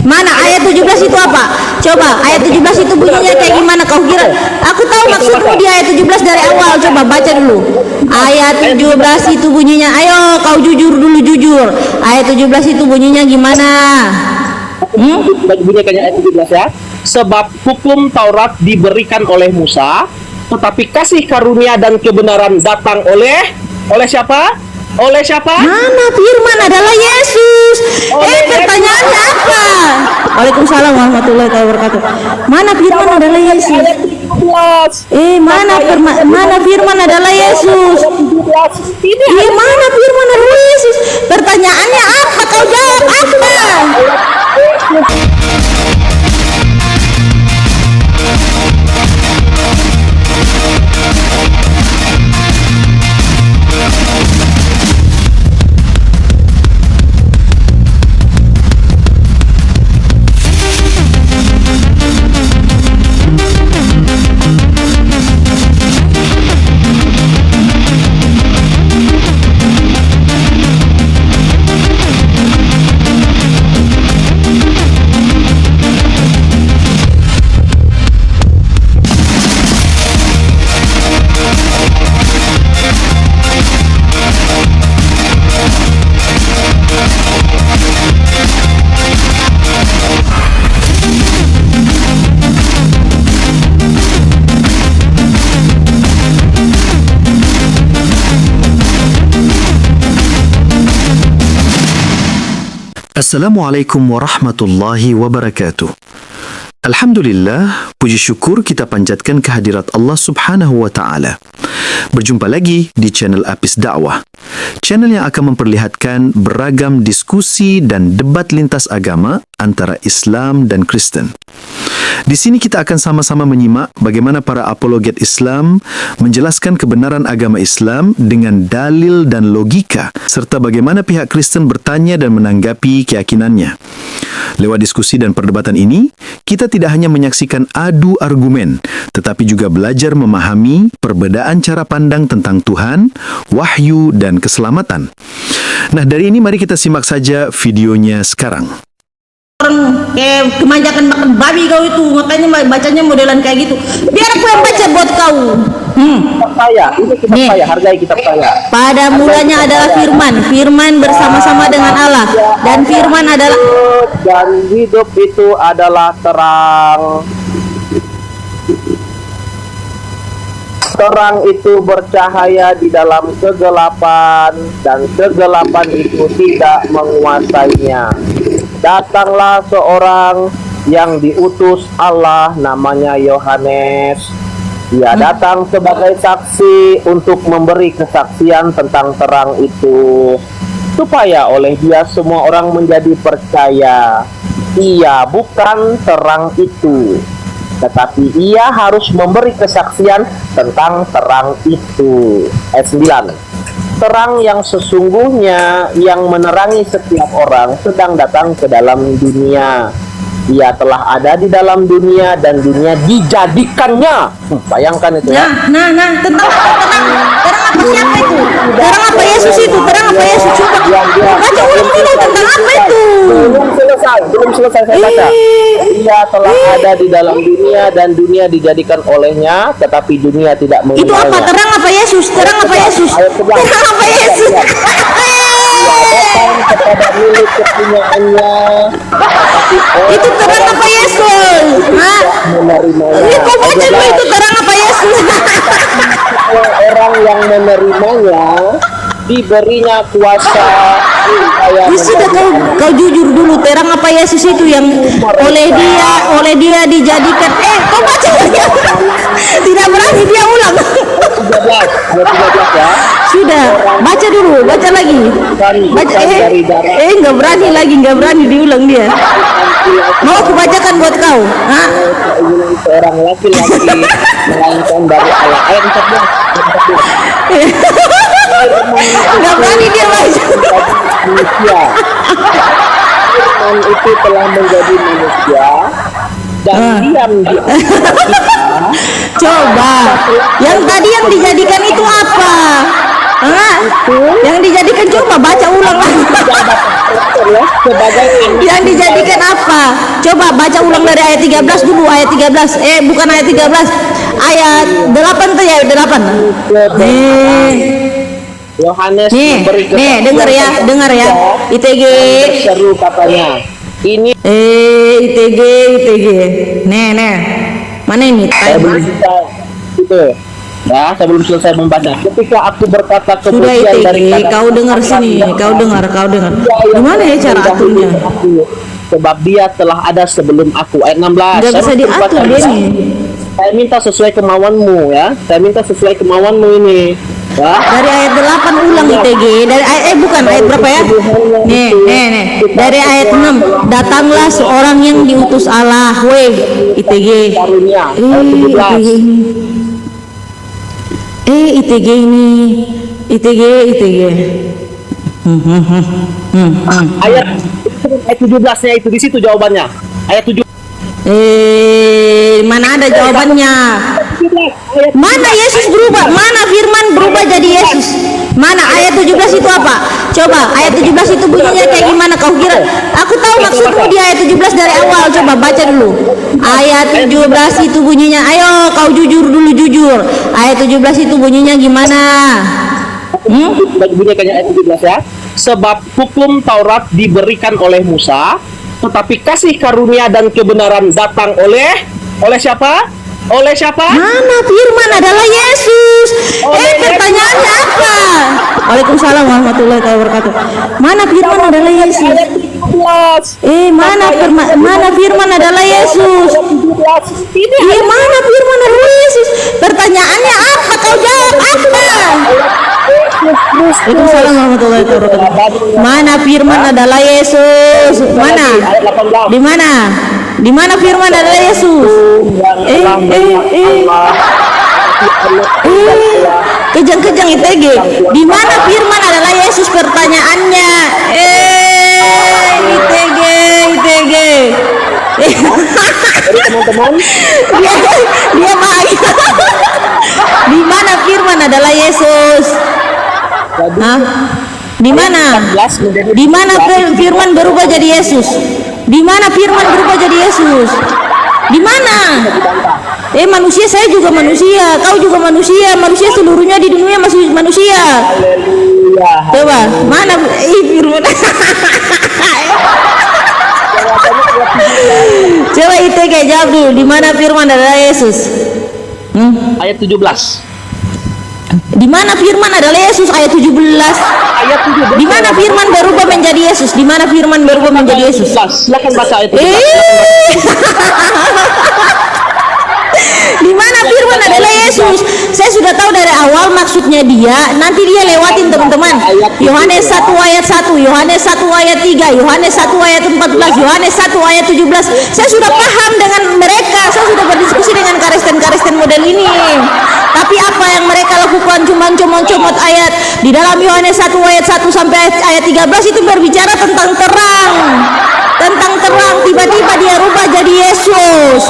Mana ayat 17 itu apa? Coba ayat 17 itu bunyinya kayak gimana kau kira? Aku tahu maksudmu di ayat 17 dari awal. Coba baca dulu. Ayat 17 itu bunyinya. Ayo kau jujur dulu, jujur. Ayat 17 itu bunyinya gimana? Bunyinya ayat 17 ya. Sebab hukum Taurat diberikan oleh Musa, tetapi kasih karunia dan kebenaran datang oleh siapa? Oleh siapa? Mana firman adalah Yesus. Pertanyaannya apa? Waalaikumsalam warahmatullahi wabarakatuh. Mana firman adalah Yesus? Mana firman adalah Yesus? Mana firman adalah Yesus? Pertanyaannya apa? Kau jawab apa? Assalamualaikum warahmatullahi wabarakatuh. Alhamdulillah, puji syukur kita panjatkan kehadirat Allah Subhanahu wa taala. Berjumpa lagi di channel Apis Dakwah. Channel yang akan memperlihatkan beragam diskusi dan debat lintas agama antara Islam dan Kristen. Di sini kita akan sama-sama menyimak bagaimana para apologet Islam menjelaskan kebenaran agama Islam dengan dalil dan logika, serta bagaimana pihak Kristen bertanya dan menanggapi keyakinannya. Lewat diskusi dan perdebatan ini, kita tidak hanya menyaksikan adu argumen, tetapi juga belajar memahami perbedaan cara pandang tentang Tuhan, wahyu, dan keselamatan. Nah, dari ini mari kita simak saja videonya sekarang. Orang kayak kemanjakan makan babi kau itu, makanya bacanya modelan kayak gitu. Biar aku yang baca buat kau. Kitab saya, ini kitab saya, hargai kitab saya. Pada mulanya adalah firman bersama-sama dengan Allah, dan firman adalah dan hidup itu adalah terang. Terang itu bercahaya di dalam kegelapan, dan kegelapan itu tidak menguasainya. Datanglah seorang yang diutus Allah, namanya Yohanes. Dia datang sebagai saksi untuk memberi kesaksian tentang terang itu, supaya oleh dia semua orang menjadi percaya. Ia bukan terang itu, tetapi ia harus memberi kesaksian tentang terang itu. Ayat 9. Terang yang sesungguhnya yang menerangi setiap orang sedang datang ke dalam dunia. Ia telah ada di dalam dunia dan dunia dijadikannya. Bayangkan itu ya. Nah, tentang apa siapa itu? Terang apa Yesus itu? Terang apa Yesus? Coba baca ulang dulu tentang apa itu? Belum selesai saya baca. Ia telah ada di dalam dunia dan dunia dijadikan olehnya, tetapi dunia tidak mengenalnya. Itu apa? Terang apa Yesus? Terang apa Yesus? Terang apa Yesus? Datang kepada milik kepunyaannya, itu terang apa Yesus? Ini kau baca dulu, itu terang apa Yesus? Orang yang menerimanya diberinya kuasa. Sudah kau jujur dulu, terang apa Yesus itu yang oleh dia dijadikan. Kau baca lagi. Tidak berani dia ulang. 13 ya. Sudah, baca dulu, baca lagi. Baca nggak berani diulang dia. Mau aku bacakan buat kau? Seorang laki-laki melainkan dari Allah. Ayat 14. Nggak berani dia baca. Manusia. Firman itu telah menjadi manusia dan diam di Coba, yang tadi yang dijadikan itu apa? Hah? Yang dijadikan coba baca ulang lagi. Ya, sebagai Yang dijadikan apa? Coba baca ulang dari ayat 13 dulu, ayat 13. Bukan ayat 13. Ayat 8 tuh ya, 8. Yohanes Nih, memberi nih, dengar ya. ITG. seru katanya. Ini ITG. Nih. Mana ini? saya belum selesai itu. Ya, saya belum selesai membaca. Ketika aku berkata Sudah kemudian dari ITG, kau dengar sini, kau dengar. Gimana ya cara aturnya? Sebab dia telah ada sebelum aku. Ayat 16. Gak bisa diatur dia nih. Saya minta sesuai kemauanmu ya. Saya minta sesuai kemauanmu ini. Ya. Dari ayat 8 ulang ITG. Dari ayat bukan ayat berapa ya? Nih. Dari ayat 6. Datanglah seorang yang diutus Allah. Weh, ITG. Karunia. Ayat 17. ITG ini. ITG. Ayat 17-nya itu di situ jawabannya. Ayat 7. Mana ada jawabannya? Mana Yesus berubah? Mana firman berubah jadi Yesus? Mana ayat 17 itu apa? Coba ayat 17 itu bunyinya kayak gimana kau kira? Aku tahu maksudmu di ayat 17 dari awal. Coba baca dulu. Ayat 17 itu bunyinya. Ayo kau jujur dulu, jujur. Ayat 17 itu bunyinya gimana? Bunyinya ayat 17 ya. Sebab hukum Taurat diberikan oleh Musa, tetapi kasih karunia dan kebenaran datang oleh siapa? Oleh siapa? Mana firman adalah Yesus? Pertanyaannya apa? Waalaikumsalam warahmatullahi wabarakatuh. Mana firman adalah Yesus? Mana firman adalah Yesus? Mana firman adalah Yesus? Pertanyaannya apa? Kau jawab apa? Waalaikumsalam warahmatullahi wabarakatuh. Mana firman adalah Yesus? Mana? Di mana? Di mana firman adalah Yesus? Kejang-kejang ITG. Di mana firman adalah Yesus? Pertanyaannya. ITG. Teman-teman, Dia bahagia. Di mana firman adalah Yesus? Hah? Di mana? Di mana firman berubah jadi Yesus? Di mana firman berubah jadi Yesus? Di mana? Manusia, saya juga manusia, kau juga manusia, manusia seluruhnya di dunia masih manusia. Coba, mana firman? Coba ITG jawab dulu, di mana firman adalah Yesus? ayat 17. Di mana firman adalah Yesus? Ayat 17. Ayat 17. Di mana firman berubah menjadi Yesus? Di mana firman berubah menjadi Yesus? Silakan baca ayat 17. Di mana firman adalah Yesus? Saya sudah tahu dari awal maksudnya dia. Nanti dia lewatin teman-teman. Yohanes 1 ayat 1, Yohanes 1 ayat 3, Yohanes 1 ayat 14, Yohanes 1 ayat 17. Saya sudah paham dengan mereka. Saya sudah berdiskusi dengan Kristen model ini. Tapi apa yang mereka lakukan cuma comot ayat di dalam Yohanes 1 ayat 1 sampai ayat 13 itu berbicara tentang terang. Tentang terang, tiba-tiba dia rubah jadi Yesus.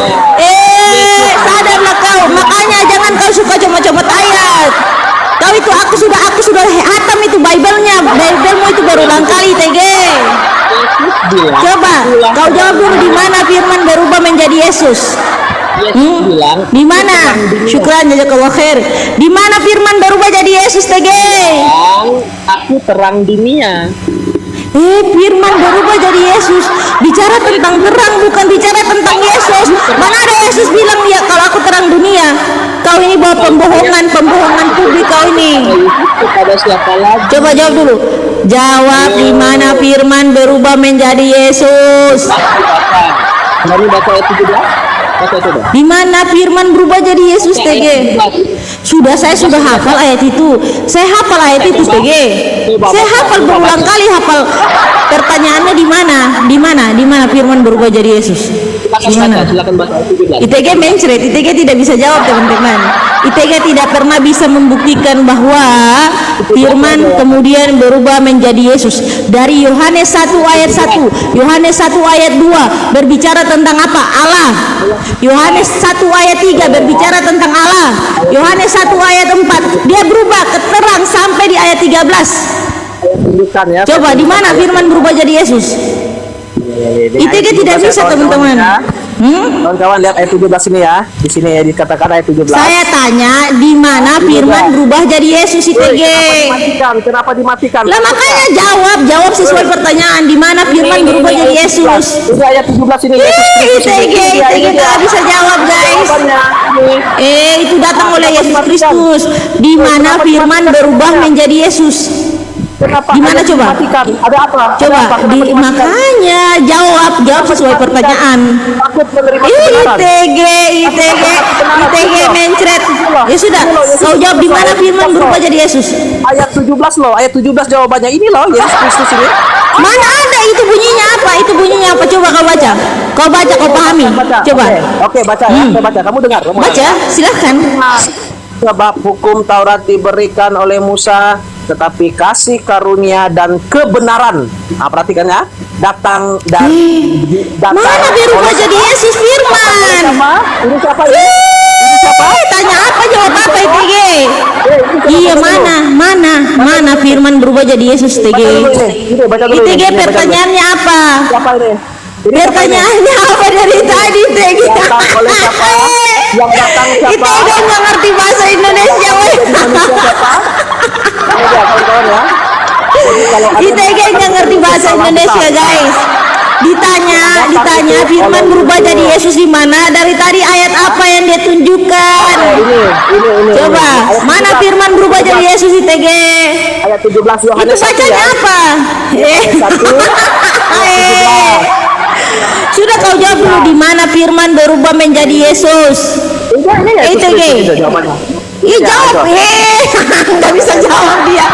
Sadarlah kau. Makanya jangan kau suka comot ayat. Kau itu aku sudah hatam itu Biblemu itu berulang kali TG. Coba kau jawab dulu, di mana firman berubah menjadi Yesus? Bilang, Di mana? Syukran jazakallahu khair. Di mana firman berubah jadi Yesus TG? aku terang dunia. Firman berubah jadi Yesus. Bicara tentang terang, bukan bicara tentang Yesus. Mana ada Yesus bilang ya kalau aku terang dunia? Kau ini bawa pembohongan publik kau ini. Kepada siapa lagi? Coba jawab dulu. Jawab, di mana firman berubah menjadi Yesus? Mari baca ayat 17. Baca coba. Di mana firman berubah jadi Yesus TG? Saya sudah hafal ayat itu. Saya hafal ayat itu TG. Saya hafal berulang kali hafal. Pertanyaannya di mana? Di mana firman berubah jadi Yesus? Silakan baca ayat 17. ITG mencret, ITG tidak bisa jawab teman-teman. ITG tidak pernah bisa membuktikan bahwa firman kemudian berubah menjadi Yesus. Dari Yohanes 1 ayat 1, Yohanes 1 ayat 2 berbicara tentang apa? Allah. Yohanes 1 ayat 3 berbicara tentang Allah. Yohanes 1 ayat 4 dia berubah ke terang sampai di ayat 13. Tunjukkan ya. Coba di mana firman berubah jadi Yesus? ITG tidak bisa teman-teman. Kawan-kawan lihat ayat 17 ini ya. Di sini ya dikatakan ayat 17. Saya tanya di mana firman berubah jadi Yesus ITG? Kenapa dimatikan? Lah makanya jawab sesuai pertanyaan di mana firman berubah jadi Yesus. Ini ayat 17 ini Yesus Kristus. ITG nggak bisa jawab guys. Itu datang oleh Yesus Kristus. Di mana firman berubah menjadi Yesus? Kenapa? Gimana coba? Dimatikan? Ada apa? Coba makanya jawab sesuai pertanyaan. Takut menerima kebenaran. ITG mencret. Ya sudah, kau jawab di mana firman berubah jadi Yesus? Ayat 17 loh, ayat 17 jawabannya ini loh, Yesus Kristus ini. Mana ada itu bunyinya apa? Itu bunyinya apa? Coba kau baca. Kau baca, kau pahami. Coba. Oke, baca ya. Saya baca. Kamu dengar. Baca, silahkan. Sebab hukum Taurat diberikan oleh Musa, tetapi kasih karunia dan kebenaran. Nah, perhatikan ya. Datang Mana berubah jadi Yesus firman? Ini siapa ya? Ini siapa? Tanya apa jawab apa ITG? Iya mana firman berubah jadi Yesus ITG? ITG pertanyaannya apa? Siapa ini? Pertanyaannya apa dari tadi ITG? Datang oleh siapa? Yang datang siapa? ITG nggak ngerti bahasa Indonesia weh. Ini dia kawan-kawan ya. ITG nggak ngerti bahasa Indonesia guys. Ditanya firman berubah jadi Yesus di mana? Dari tadi ayat apa yang dia tunjukkan? Ini. Coba, mana firman berubah jadi Yesus ITG? Ayat 17 Yohanes Itu bacanya 1 ya. apa? Sudah kau jawab dulu di mana firman berubah menjadi Yesus? Ini ya. ITG. Iya jawab. Nggak bisa jawab dia.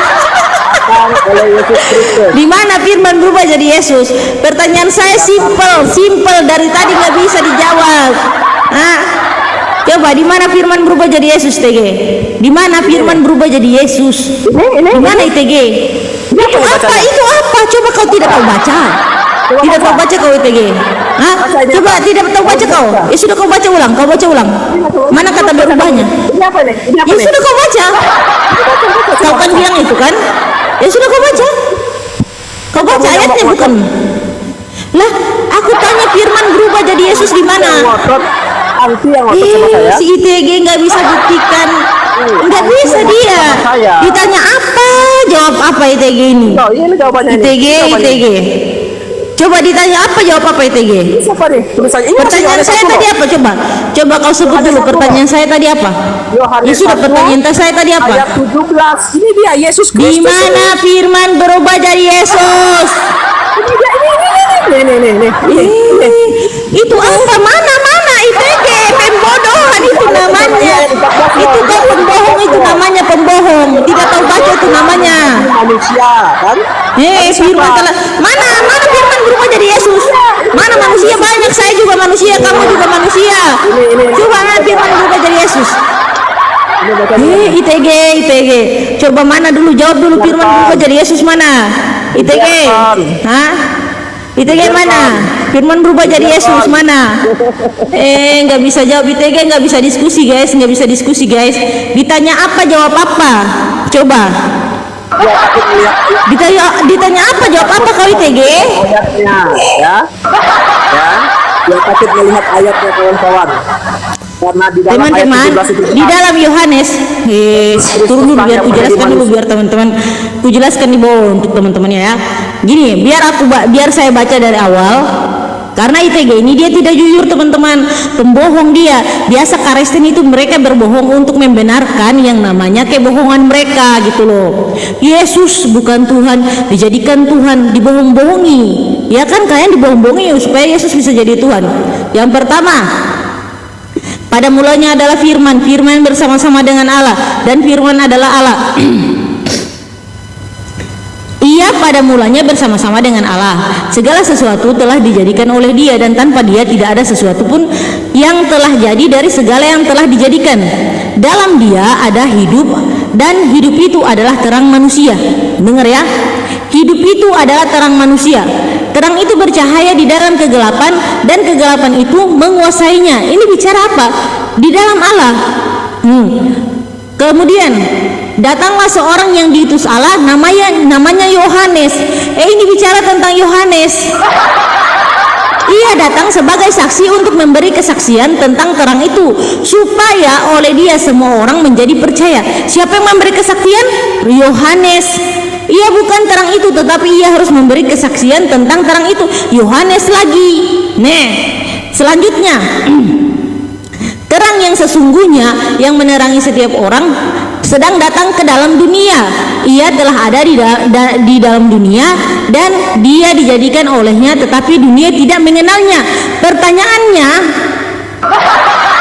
Oleh Yesus Kristus. Di mana firman berubah jadi Yesus? Pertanyaan saya simple dari tadi nggak bisa dijawab. Hah? Coba di mana firman berubah jadi Yesus TG? Di mana firman berubah jadi Yesus? Di mana ITG? Itu apa? Itu apa? Coba kau tidak tahu baca. Tidak tahu baca kau ITG? Hah? Coba tidak tahu baca kau? Ya sudah kau baca ulang. Kau baca ulang. Mana kata berubahnya? Ini apa nih? Ini apa Ya nih? sudah kau baca. Kau kan bilang itu kan? Ya sudah kau baca. Kau baca ayatnya bukan? Lah, aku tanya firman berubah jadi Yesus di mana? Anti yang ngotot sama saya. Si ITG nggak bisa buktikan. Nggak bisa dia. Ditanya apa? Jawab apa ITG ini? Oh, ini jawabannya ini. ITG. Coba ditanya apa? Jawab apa ITG? Siapa nih? Tulisannya ini. Pertanyaan saya tadi apa? Coba kau sebut dulu pertanyaan saya tadi apa? Ya sudah, pertanyaan saya tadi apa? Ayat 17. Ini dia Yesus Kristus. Di mana firman berubah jadi Yesus? Ini dia, ini. Itu apa? Mana ITG? Pembodohan itu namanya. Itu kan pembohong, itu namanya pembohong. Tidak tahu baca itu namanya. Manusia kan? Firman telah mana firman berubah jadi Yesus? Mana manusia banyak, saya juga manusia, kamu juga manusia. Coba mana firman berubah jadi Yesus? ITG. Coba mana dulu, jawab dulu firman berubah jadi Yesus mana? ITG. Hah? ITG mana? Firman berubah jadi Yesus mana? Nggak bisa jawab ITG, nggak bisa diskusi guys. Ditanya apa jawab apa? Coba. Ditanya apa jawab apa kau ITG? Ayatnya ya. Yang takut melihat ayatnya kawan-kawan. Karena di dalam Teman-teman, ayat 17 itu di dalam Yohanes, turun dulu biar ku jelaskan dulu biar teman-teman, ku jelaskan di bawah untuk teman-temannya ya. Gini, biar saya baca dari awal. Karena ITG ini dia tidak jujur teman-teman, pembohong dia. Biasa Kristen itu mereka berbohong untuk membenarkan yang namanya kebohongan mereka gitu loh. Yesus bukan Tuhan, dijadikan Tuhan, dibohong-bohongi. Ya kan kalian dibohong-bohongi supaya Yesus bisa jadi Tuhan. Yang pertama, pada mulanya adalah firman bersama-sama dengan Allah dan firman adalah Allah. Dia pada mulanya bersama-sama dengan Allah. Segala sesuatu telah dijadikan oleh Dia, dan tanpa Dia tidak ada sesuatu pun yang telah jadi dari segala yang telah dijadikan. Dalam Dia ada hidup, dan hidup itu adalah terang manusia. Dengar ya, hidup itu adalah terang manusia. Terang itu bercahaya di dalam kegelapan, dan kegelapan itu menguasainya. Ini bicara apa? Di dalam Allah. Kemudian datanglah seorang yang diutus Allah, namanya Yohanes. Ini bicara tentang Yohanes. Ia datang sebagai saksi untuk memberi kesaksian tentang terang itu, supaya oleh dia semua orang menjadi percaya. Siapa yang memberi kesaksian? Yohanes. Ia bukan terang itu, tetapi ia harus memberi kesaksian tentang terang itu. Yohanes lagi. Selanjutnya, terang yang sesungguhnya yang menerangi setiap orang sedang datang ke dalam dunia. Ia telah ada di dalam dunia, dan dia dijadikan olehnya, tetapi dunia tidak mengenalnya. Pertanyaannya,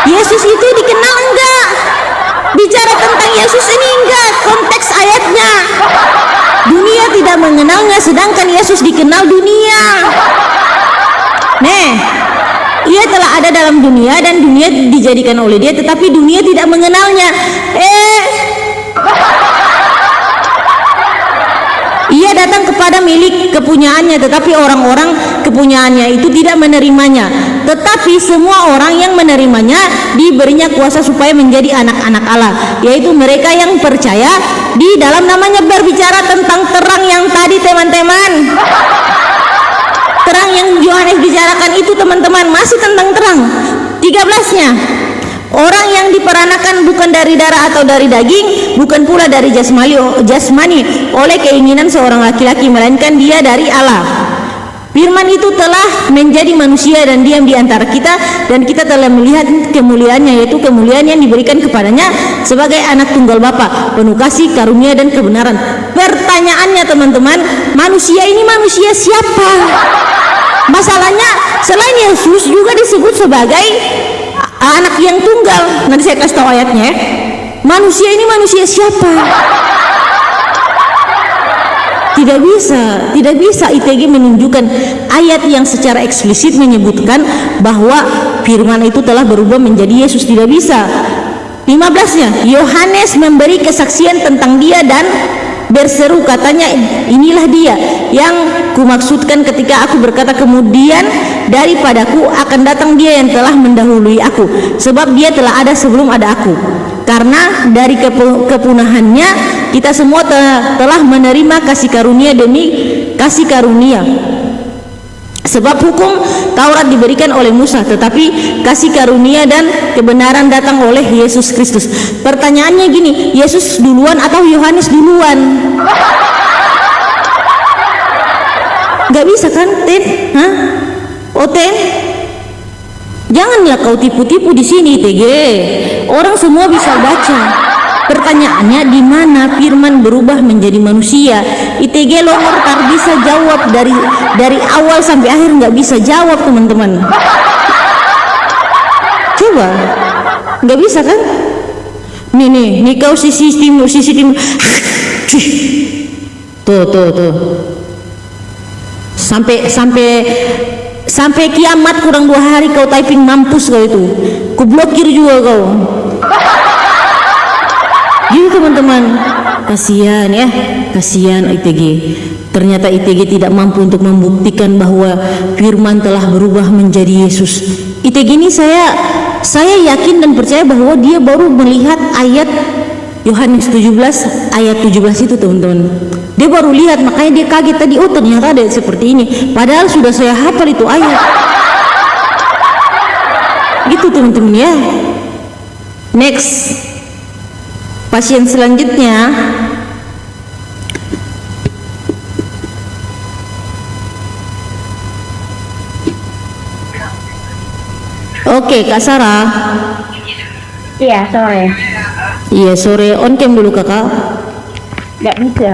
Yesus itu dikenal enggak? Bicara tentang Yesus ini enggak, konteks ayatnya. Dunia tidak mengenalnya, sedangkan Yesus dikenal dunia. Ia telah ada dalam dunia, dan dunia dijadikan oleh Dia, tetapi dunia tidak mengenalnya. Ia datang kepada milik kepunyaannya, tetapi orang-orang kepunyaannya itu tidak menerimanya. Tetapi semua orang yang menerimanya diberinya kuasa supaya menjadi anak-anak Allah, yaitu mereka yang percaya di dalam namanya. Berbicara tentang terang yang tadi, teman-teman. Terang yang Yohanes bicarakan itu, teman-teman, masih tentang terang. 13-nya, orang yang diperanakan bukan dari darah atau dari daging, bukan pula dari jasmani oleh keinginan seorang laki-laki, melainkan dia dari Allah. Firman itu telah menjadi manusia dan diam di antara kita, dan kita telah melihat kemuliaannya, yaitu kemuliaan yang diberikan kepadanya sebagai anak tunggal Bapa, penuh kasih, karunia, dan kebenaran. Pertanyaannya, teman-teman, manusia ini manusia siapa? Masalahnya, selain Yesus juga disebut sebagai anak yang tunggal. Nanti saya kasih tahu ayatnya. Manusia ini manusia siapa? Tidak bisa ITG menunjukkan ayat yang secara eksplisit menyebutkan bahwa firman itu telah berubah menjadi Yesus. Tidak bisa. 15-nya, Yohanes memberi kesaksian tentang dia dan berseru, katanya, inilah dia yang kumaksudkan ketika aku berkata, kemudian daripadaku akan datang dia yang telah mendahului aku, sebab dia telah ada sebelum ada aku. Karena dari kepunahannya kita semua telah menerima kasih karunia demi kasih karunia. Sebab hukum Taurat diberikan oleh Musa, tetapi kasih karunia dan kebenaran datang oleh Yesus Kristus. Pertanyaannya gini, Yesus duluan atau Yohanes duluan? Gak bisa kan, Ten? Ten? Janganlah kau tipu-tipu di sini, TG. Orang semua bisa baca. Pertanyaannya, di mana firman berubah menjadi manusia? ITG longor tak bisa jawab dari awal sampai akhir, nggak bisa jawab, teman-teman. Coba, nggak bisa kan? Nih kau sisi timur. Tuh. Sampai kiamat kurang 2 hari kau typing, mampus kau itu. Ku blokir juga kau. Gitu, teman-teman. Kasihan ITG. Ternyata ITG tidak mampu untuk membuktikan bahwa firman telah berubah menjadi Yesus. ITG ini saya yakin dan percaya bahwa dia baru melihat ayat Yohanes 17 ayat 17 itu, teman-teman. Dia baru lihat, makanya dia kaget tadi, oh ternyata ada seperti ini, padahal sudah saya hafal itu ayat. Gitu, teman-teman ya. Next, pasien selanjutnya. Oke, Kak Sarah. Iya, sore. Iya, sore. On cam dulu, Kakak. Nggak bisa.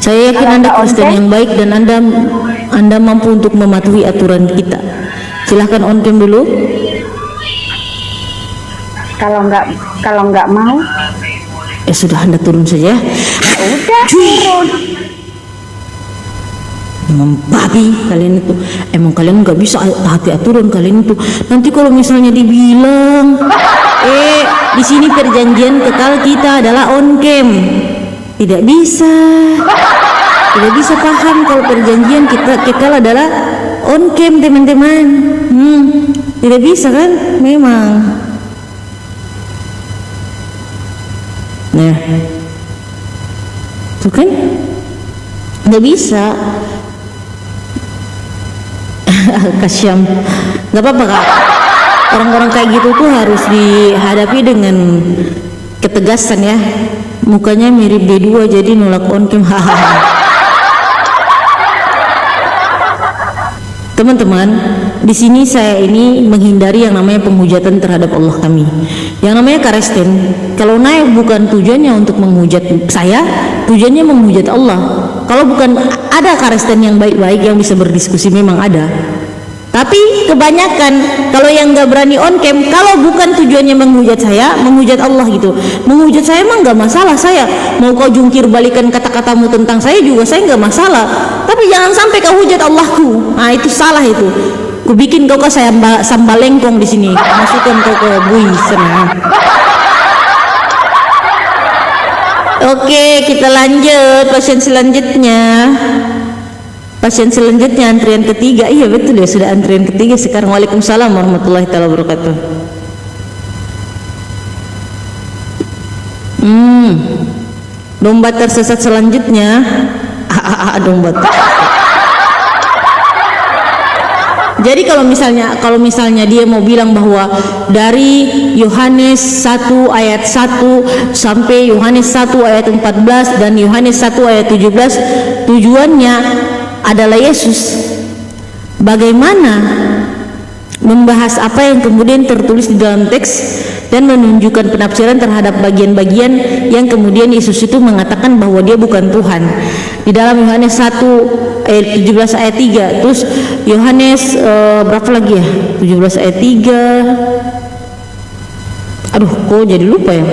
Saya yakin Anda Kristen yang baik dan Anda mampu untuk mematuhi aturan kita. Silahkan on cam dulu. Kalau nggak mau, Sudah, Anda turun saja. Udah turun. Membabi kalian itu. Emang kalian nggak bisa hati aturan kalian itu. Nanti kalau misalnya dibilang, di sini perjanjian kekal kita adalah on cam. Tidak bisa paham kalau perjanjian kita kekal adalah on cam, teman-teman. Tidak bisa kan? Memang. Nah, tuh kan? Nggak bisa. Kasihan. Nggak apa-apa, Kak. Orang-orang kayak gitu tuh harus dihadapi dengan ketegasan ya. Mukanya mirip D2 jadi nolak on cam. Teman-teman, di sini saya ini menghindari yang namanya penghujatan terhadap Allah kami. Yang namanya karesten, kalau naik bukan tujuannya untuk menghujat saya, tujuannya menghujat Allah. Kalau bukan, ada karesten yang baik-baik yang bisa berdiskusi, memang ada. Tapi kebanyakan kalau yang nggak berani on cam, kalau bukan tujuannya menghujat saya, menghujat Allah gitu. Menghujat saya emang nggak masalah, saya mau kau jungkir balikan kata-katamu tentang saya juga saya nggak masalah. Tapi jangan sampai kau hujat Allahku. Nah itu salah itu. Ku bikin kau ke sambal lengkong di sini, masukkan kau ke bui sana. Oke, kita lanjut pasien selanjutnya. Pasien selanjutnya antrian ketiga. Iya betul ya, sudah antrian ketiga sekarang. Waalaikumsalam warahmatullahi taala wabarakatuh. Domba tersesat selanjutnya. Domba tersesat. Jadi kalau misalnya dia mau bilang bahwa dari Yohanes 1 ayat 1 sampai Yohanes 1 ayat 14 dan Yohanes 1 ayat 17 tujuannya adalah Yesus, bagaimana membahas apa yang kemudian tertulis di dalam teks dan menunjukkan penafsiran terhadap bagian-bagian yang kemudian Yesus itu mengatakan bahwa dia bukan Tuhan. Di dalam Yohanes 1 ayat 17 ayat 3, terus Yohanes berapa lagi ya? 17 ayat 3. Aduh, kok jadi lupa ya?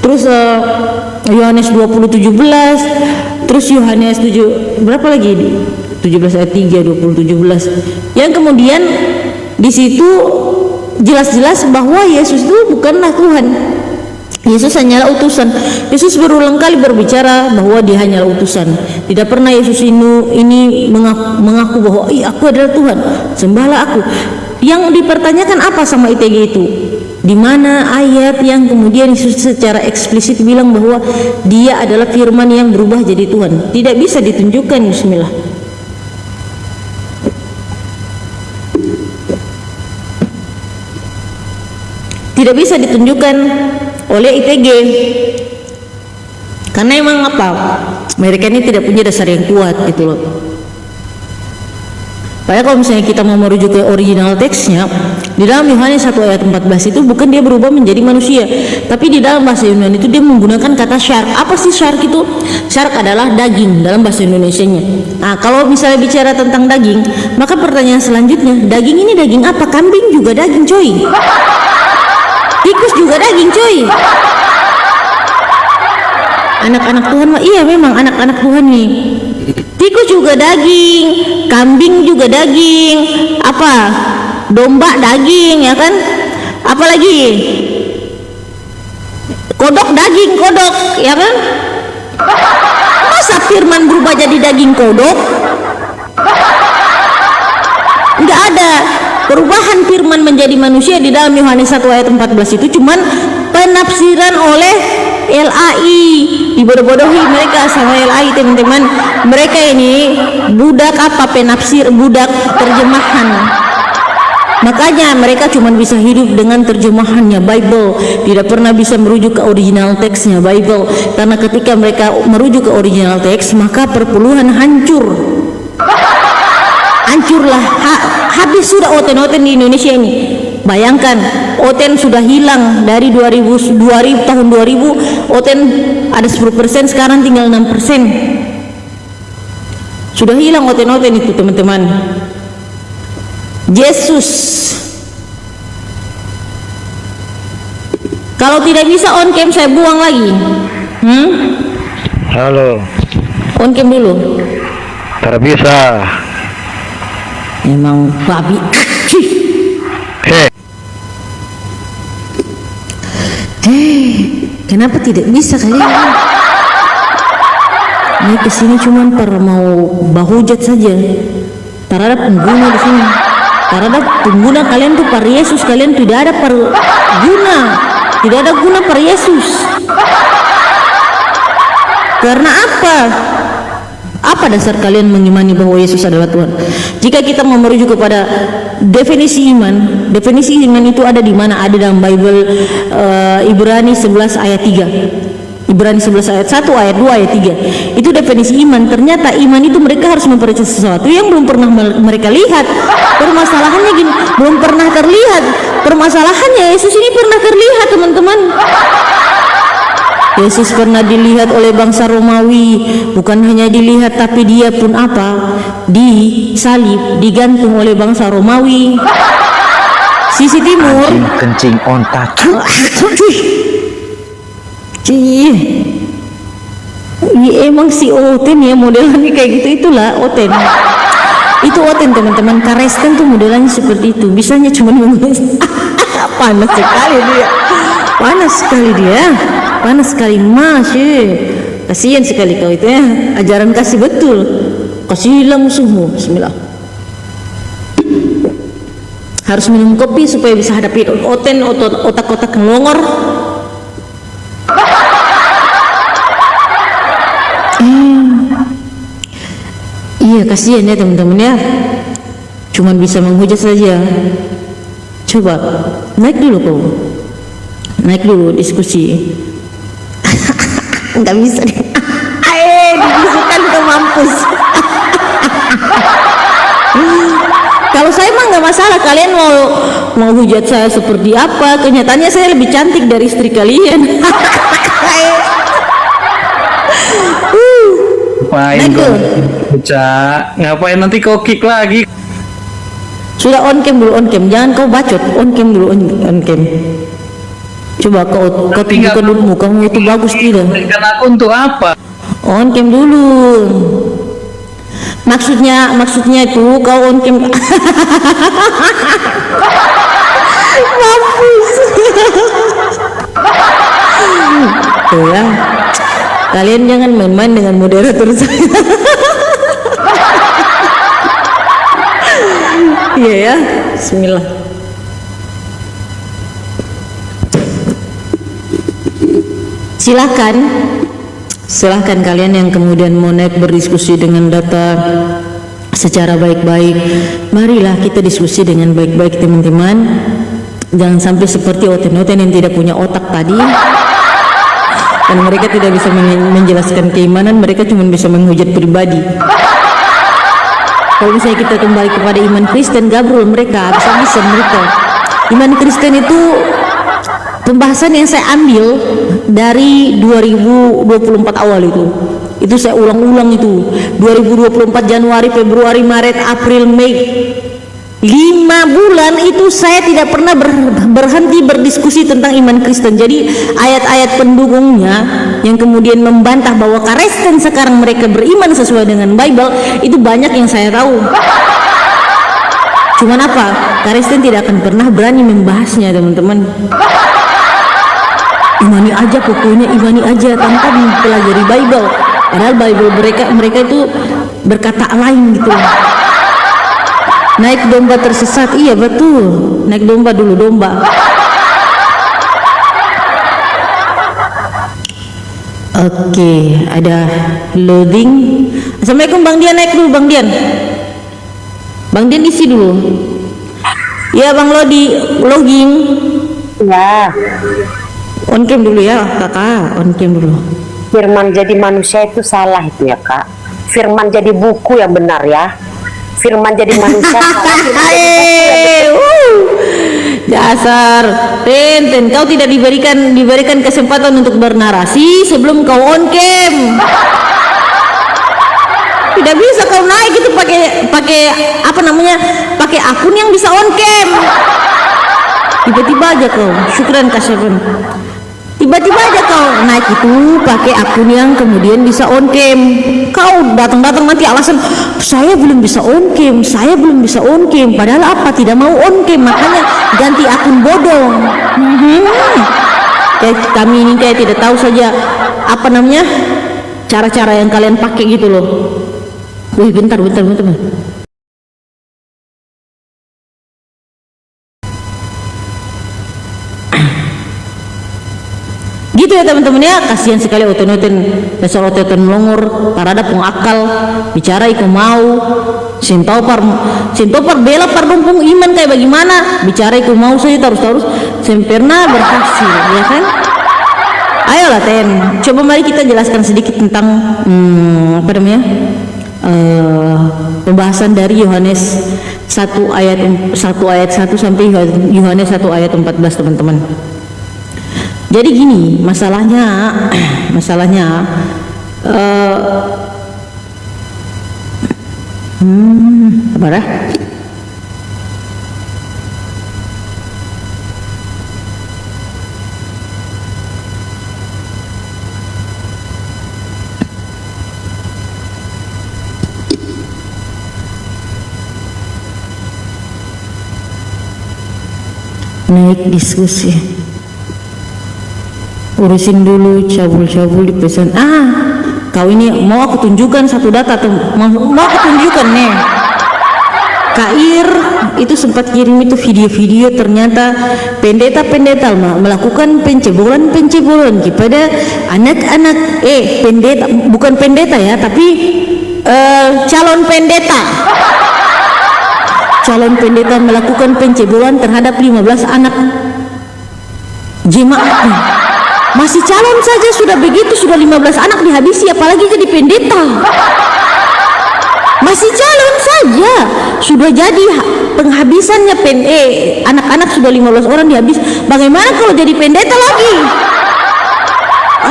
Terus Yohanes 20:17, terus Yohanes 7 berapa lagi? 17 ayat 3, 20:17. Yang kemudian di situ jelas-jelas bahwa Yesus itu bukanlah Tuhan. Yesus hanyalah utusan. Yesus berulang kali berbicara bahwa dia hanyalah utusan. Tidak pernah Yesus ini mengaku bahwa aku adalah Tuhan, sembahlah aku. Yang dipertanyakan apa sama ITG itu? Di mana ayat yang kemudian Yesus secara eksplisit bilang bahwa dia adalah firman yang berubah jadi Tuhan? Tidak bisa ditunjukkan. Bismillah. Tidak bisa ditunjukkan oleh ITG. Karena emang apa? Mereka ini tidak punya dasar yang kuat gitu loh. Padahal kalau misalnya kita mau merujuk ke original teksnya, di dalam Yohanes 1 ayat 14 itu bukan dia berubah menjadi manusia, tapi di dalam bahasa Yunani itu dia menggunakan kata shark. Apa sih shark itu? Shark adalah daging dalam bahasa Indonesianya. Nah, kalau misalnya bicara tentang daging, maka pertanyaan selanjutnya, daging ini daging apa? Kambing juga daging, coy. Tikus juga daging, coy. Anak-anak Tuhan mah iya, memang anak-anak Tuhan nih. Tikus juga daging, kambing juga daging, apa? Domba daging, ya kan? Apalagi? Kodok daging, kodok, ya kan? Masa firman berubah jadi daging kodok? Enggak ada. Perubahan firman menjadi manusia di dalam Yohanes 1 ayat 14 itu cuman penafsiran oleh LAI. Dibodoh-bodohi mereka sama LAI, teman-teman. Mereka ini budak apa? Penafsir, budak terjemahan. Makanya mereka cuma bisa hidup dengan terjemahannya Bible, tidak pernah bisa merujuk ke original teksnya Bible. Karena ketika mereka merujuk ke original teks, maka perpuluhan hancur. Hancurlah, habis sudah oten-oten di Indonesia ini. Bayangkan, oten sudah hilang dari 2000 tahun 2000, oten ada 10%, sekarang tinggal 6%. Sudah hilang oten-oten itu, teman-teman. Yesus Kalau tidak bisa on cam saya buang lagi. Halo, On cam dulu. tak bisa. Emang babi. Kenapa tidak bisa kalian? Ini kesini cuman para mau bahujat saja. Tak ada pengguna di sini. Tak ada pengguna, kalian tuh para Yesus, kalian tidak ada guna. Tidak ada guna para Yesus. Karena apa? Apa dasar kalian mengimani bahwa Yesus adalah Tuhan? Jika kita mau merujuk kepada definisi iman itu ada di mana? Ada dalam Bible, Ibrani 11 ayat 3. Ibrani 11 ayat 1, ayat 2, ayat 3. Itu definisi iman. Ternyata iman itu mereka harus mempercayai sesuatu yang belum pernah mereka lihat. Permasalahannya gini, belum pernah terlihat. Permasalahannya Yesus ini pernah terlihat, teman-teman. Yesus pernah dilihat oleh bangsa Romawi. Bukan hanya dilihat, tapi dia pun apa? Disalib, digantung oleh bangsa Romawi. Sisi timur. Kencing ontak. Emang si Oten ya modelannya kayak gitu, itulah Oten. Itu Oten, teman-teman. Karesten tuh modelannya seperti itu. Bisanya cuma panas sekali dia. Panas sekali masih. Kasihan sekali kau itu ya. Ajaran kasih betul. Kasihlah musuhmu. Bismillah. Harus minum kopi supaya bisa hadapi Oten, otak-otak ngelongor. Iya, kasihan ya teman-teman ya. Cuman bisa menghujat saja. Coba naik dulu kau. Naik dulu diskusi. Nggak bisa deh. Dibisukan ke mampus. Kalau saya mah nggak masalah, kalian mau hujat saya seperti apa, kenyataannya saya lebih cantik dari istri kalian. Ngapain ngapain nanti kau kick lagi? Sudah on cam dulu, on cam. Jangan kau bacot. On cam dulu, on cam. Coba kau tunjukkan dulu mukamu itu bagus tidak? Berikan aku untuk apa? On cam dulu. Maksudnya itu kau on cam. Mampus. Tuh ya. Kalian jangan main-main dengan moderator saya. Iya ya. Bismillah. Silahkan kalian yang kemudian mau naik berdiskusi dengan data secara baik-baik. Marilah kita diskusi dengan baik-baik, teman-teman. Jangan sampai seperti Oten-Oten yang tidak punya otak tadi, dan mereka tidak bisa menjelaskan keimanan, mereka cuma bisa menghujat pribadi. Kalau misalnya kita kembali kepada iman Kristen, gabrol mereka, bisa mereka. Iman Kristen itu pembahasan yang saya ambil dari 2024 awal itu saya ulang-ulang itu 2024 Januari, Februari, Maret, April, Mei, 5 bulan itu saya tidak pernah berhenti berdiskusi tentang iman Kristen. Jadi ayat-ayat pendukungnya yang kemudian membantah bahwa Kristen sekarang mereka beriman sesuai dengan Bible, itu banyak yang saya tahu. Cuman apa? Kristen tidak akan pernah berani membahasnya, teman-teman. Imani aja, pokoknya imani aja tanpa mempelajari Bible. Padahal Bible mereka itu berkata lain gitu. Naik domba tersesat, iya betul. Naik domba dulu, domba. Oke, ada loading. Assalamualaikum Bang Dian, naik dulu Bang Dian. Bang Dian isi dulu. Ya Bang logging. Ya, On cam dulu ya kakak, on cam dulu. firman jadi manusia itu salah itu ya kak. Firman jadi buku yang benar ya. Firman jadi manusia salah. Dasar Tenten, kau tidak diberikan kesempatan untuk bernarasi sebelum kau on cam. Tidak bisa kau naik itu pakai apa namanya, pakai akun yang bisa on cam. Tiba-tiba aja kau. Syukran Kak Syafan. Tiba-tiba aja kau naik itu pakai akun yang kemudian bisa on cam. Kau datang-datang nanti alasan saya belum bisa on cam, saya belum bisa on cam. Padahal apa? Tidak mau on cam, makanya ganti akun bodong. Kayak kami ini kayak tidak tahu saja apa namanya cara-cara yang kalian pakai gitu loh. Wih, bentar. Gitu ya teman-teman ya, kasihan sekali oten-oten dasar oten melongor tarada pung akal bicara iku mau sintopar bela pardumpung iman kayak bagaimana bicara iku mau saja terus sempurna berhasil ya kan. Ayolah Ten, coba mari kita jelaskan sedikit tentang apa namanya pembahasan dari Yohanes 1 ayat 1 sampai Yohanes 1 ayat 14 teman-teman. Jadi gini masalahnya apa dah? Naik diskusi. Urusin dulu cabul-cabul di pesan. Kau ini mau aku tunjukkan satu data tuh, mau aku tunjukkan nih. Kair itu sempat kirim itu video-video, ternyata pendeta melakukan pencebolan kepada anak-anak pendeta, bukan pendeta ya, tapi calon pendeta melakukan pencebolan terhadap 15 anak jemaatnya. Masih calon saja sudah begitu, sudah 15 anak dihabisi, apalagi jadi pendeta. Masih calon saja sudah jadi penghabisannya anak-anak sudah 15 orang dihabis. Bagaimana kalau jadi pendeta lagi?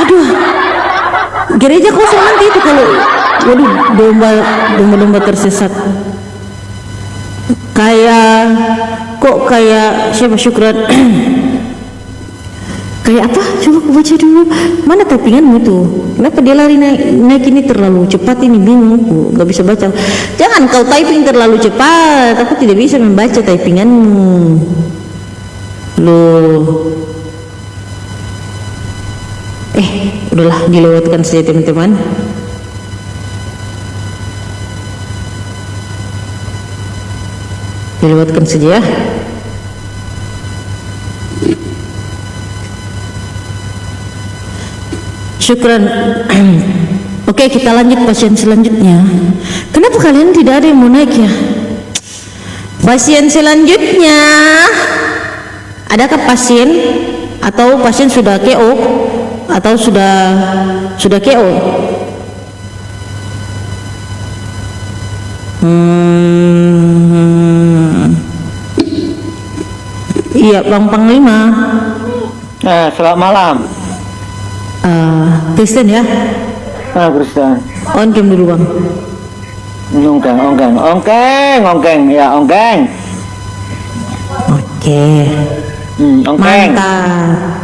Aduh, gereja kosong nanti itu kalau waduh domba tersesat. Kayak siapa Syukran? Kayak apa? Coba aku baca dulu. Mana typinganmu itu? Kenapa dia lari naik ini terlalu cepat ini? Bingung aku, gak bisa baca. Jangan kau typing terlalu cepat. Aku tidak bisa membaca typinganmu. Loh. Udahlah dilewatkan saja teman-teman. Dilewatkan saja ya. Syukran. Oke, kita lanjut pasien selanjutnya. Kenapa kalian tidak ada yang mau naik ya? Pasien selanjutnya, adakah pasien atau pasien sudah KO atau sudah KO? Iya, Bang Panglima. Selamat malam. Kristen ya? Kristen. On cam dulu Bang. Ongkeng. Ya, ongkeng. Oke. Ongkeng.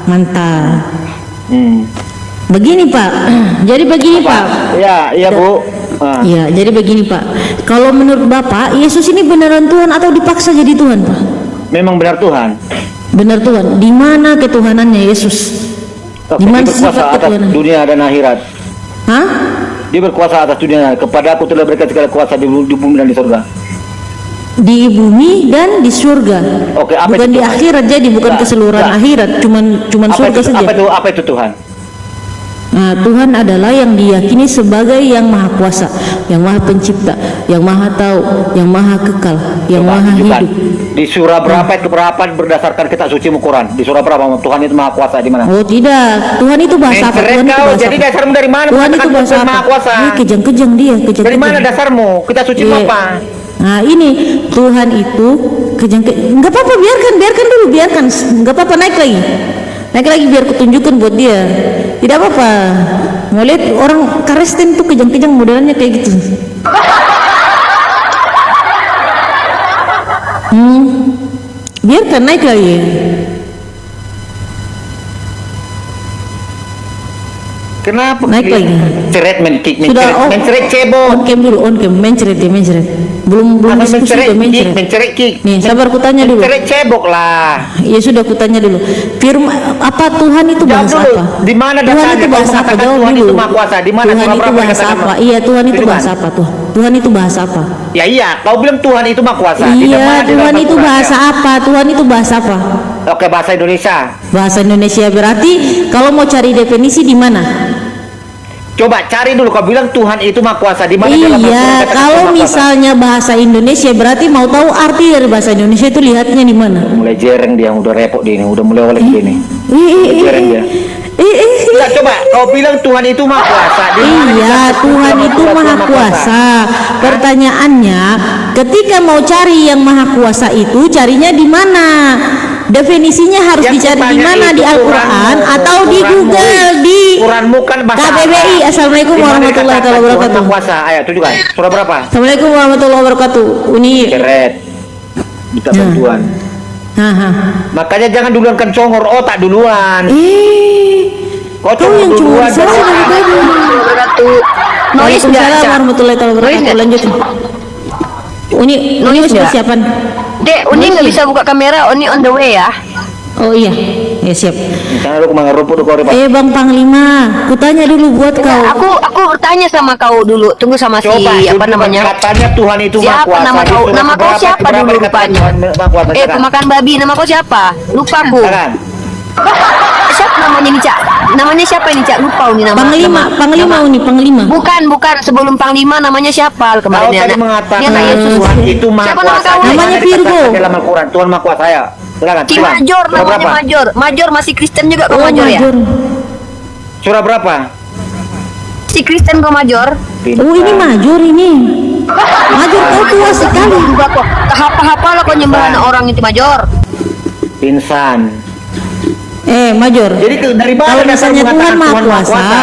Mantap. Begini Pak. Jadi begini Pak. Iya Bu. Iya, jadi begini Pak. Kalau menurut Bapak, Yesus ini beneran Tuhan atau dipaksa jadi Tuhan Pak? Memang benar Tuhan. Benar Tuhan. Di mana ketuhanannya Yesus? Tapi dia berkuasa atas dunia dan akhirat. Hah? Dia berkuasa atas dunia. Kepada aku telah berikan segala kuasa di bumi dan di surga. Di bumi dan di surga. Oke, apa bukan itu di Tuhan? akhirat, jadi bukan keseluruhan akhirat, cuman surga saja. Apa itu Tuhan? Nah, Tuhan adalah yang diyakini sebagai yang maha kuasa, yang maha pencipta, yang maha tahu, yang maha kekal, yang maha hidup. Di surah berapa itu berapa berdasarkan kitab suci Quran? Di surah berapa Tuhan itu maha kuasa di mana? Oh tidak, Tuhan itu bahasa apa? Tuhan itu bahasa jadi dasarmu dari mana? Tuhan itu bahasa apa? Maha kuasa. Kejang-kejang dia, kejang-kejang. Dari mana dasarmu? Kitab suci apa? Nah ini Tuhan itu nggak apa-apa, biarkan dulu, nggak apa-apa, naik lagi biar kutunjukkan buat dia. Tidak apa-apa. Mau lihat orang Kristen tuh kejang-kejang modelannya kayak gitu. Biarkan naik lagi. Kenapa? Naik lagi. Ceret mencret, Sudah, oh. mencret cebok. On cam dulu, on cam. Mencret dia, mencret. Belum Apa diskusi mencret udah mencret. mencret kick. Nih, sabar kutanya dulu. Mencret cebok lah. Ya sudah kutanya dulu. Firman apa Tuhan itu Jawab bahasa dulu. apa? Di mana Tuhan dasarnya itu kau bahasa apa? mengatakan Jawab Tuhan dulu. itu Maha Kuasa? Di mana Tuhan surah itu berapa bahasa dikatakan apa? Maha- Iya, Tuhan itu Tunjukkan. bahasa apa tuh? Tuhan itu bahasa apa? Ya iya, kau bilang Tuhan itu Maha Kuasa. Di Iya, mana di Tuhan dalam itu Al-Quran? bahasa apa? Tuhan itu bahasa apa? Oke, bahasa Indonesia. Bahasa Indonesia berarti kalau mau cari definisi di mana? Coba cari dulu, kau bilang Tuhan itu Maha Kuasa. Di mana dalam Al-Quran Iya, dikatakan kalau Tuhan Maha Kuasa? misalnya bahasa Indonesia berarti mau tahu arti dari bahasa Indonesia itu lihatnya di mana? Mulai jereng dia, udah repot dia ini, udah mulai oleh dia ini. Mulai jereng dia. Enggak, coba kau bilang Tuhan itu Maha Kuasa. Di mana Iya, dikatakan Tuhan dalam itu Al-Quran Maha Kuasa. Pertanyaannya, ketika mau cari yang Maha Kuasa itu carinya di mana? Definisinya harus Yang dicari di kutanya mana, itu di Al-Quran Quranmu, atau di Quranmu. Google, di Quranmu kan bahasa KBBI. Arab. Assalamualaikum Di mana warahmatullahi dikatakan Tuhan wabarakatuh. Maha Kuasa? Ayo tunjukkan. Surah berapa? Assalamualaikum warahmatullahi wabarakatuh. Ini Keret. Minta bantuan. Haha. Makanya jangan duluan kan congor otak duluan. Kau Kau yang cuma duluan. saya dari tadi. Noise nggak, Waalaikumsalam Cak? warahmatullahi wabarakatuh. Lanjut. Ini masih nggak? persiapan. Dek, Uni nggak bisa buka kamera, Uni on the way ya. Oh iya, ya siap. Jangan lu kemana rumput kau repot. Bang Panglima, kutanya dulu buat kau. Aku bertanya sama kau dulu. Tunggu sama si Coba apa tunjukkan namanya? katanya Tuhan itu Maha Siapa Kuasa. nama Di kau? surah Nama kau keberapa- siapa keberapa dulu dikatakan rupanya? Tuhan Maha Kuasa? Silakan. Pemakan babi. Nama kau siapa? Lupa aku. Silakan. Siapa namanya nih, Cak? Namanya siapa ini, Cak? Lupa Uni nama. Panglima nama- Uni, Panglima. Bukan. Sebelum Panglima namanya siapa Kau kemarin? tadi Dia mengatakan anak Yesus. Tuhan itu Maha Siapa nama Kuasa. kau? Di mana Namanya dikatakan Virgo. dalam Al-Quran Tuhan Maha Kuasa. Ayo. Silakan. Si silakan. Major, Surah namanya berapa? Major. Major masih Kristen juga kau Oh, Major ya? Major. Surah berapa? Si Kristen kau Major. Oh, ini Major ini. Major kau tua sekali. Juga kok. Tahap-tahap lah kau nyembah anak orang itu Major. Insan. Major. Jadi dari mana Kalau dasar misalnya Tuhan mengatakan Maha Kuasa,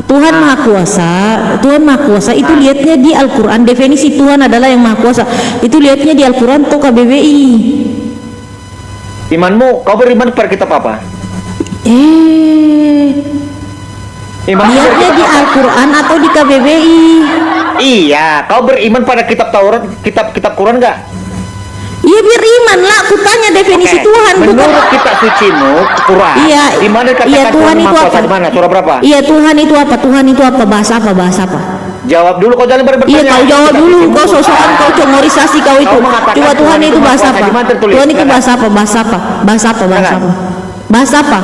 Tuhan Maha Kuasa, Tuhan Maha Kuasa itu lihatnya di Al-Quran. Definisi Tuhan adalah yang Maha Kuasa. Itu lihatnya di Al-Quran atau KBBI. Imanmu, kau beriman pada kitab apa? Imanmu Lihatnya di Al-Quran atau di KBBI. Iya, kau beriman pada kitab Taurat, kitab Quran enggak? Iya biar iman lah. Aku tanya definisi Oke. Tuhan bukan. Menurut kitab sucimu, Quran. Iya. Di mana dikatakan Iya, Tuhan Maha itu Kuasa? apa? Di mana? Surah berapa? Iya Tuhan itu apa? Tuhan itu apa? Bahasa apa? Bahasa apa? Jawab dulu, kau jangan bertanya. Iya kau jawab Kitab dulu. sucimu. Kau sosokan, kau congorisasi kau itu. Kau mengatakan Coba Tuhan itu Maha bahasa Kuasa. apa? Di mana tertulis? Tuhan itu Silakan. bahasa apa? Bahasa apa? Bahasa apa? Bahasa Silakan. apa? Bahasa apa?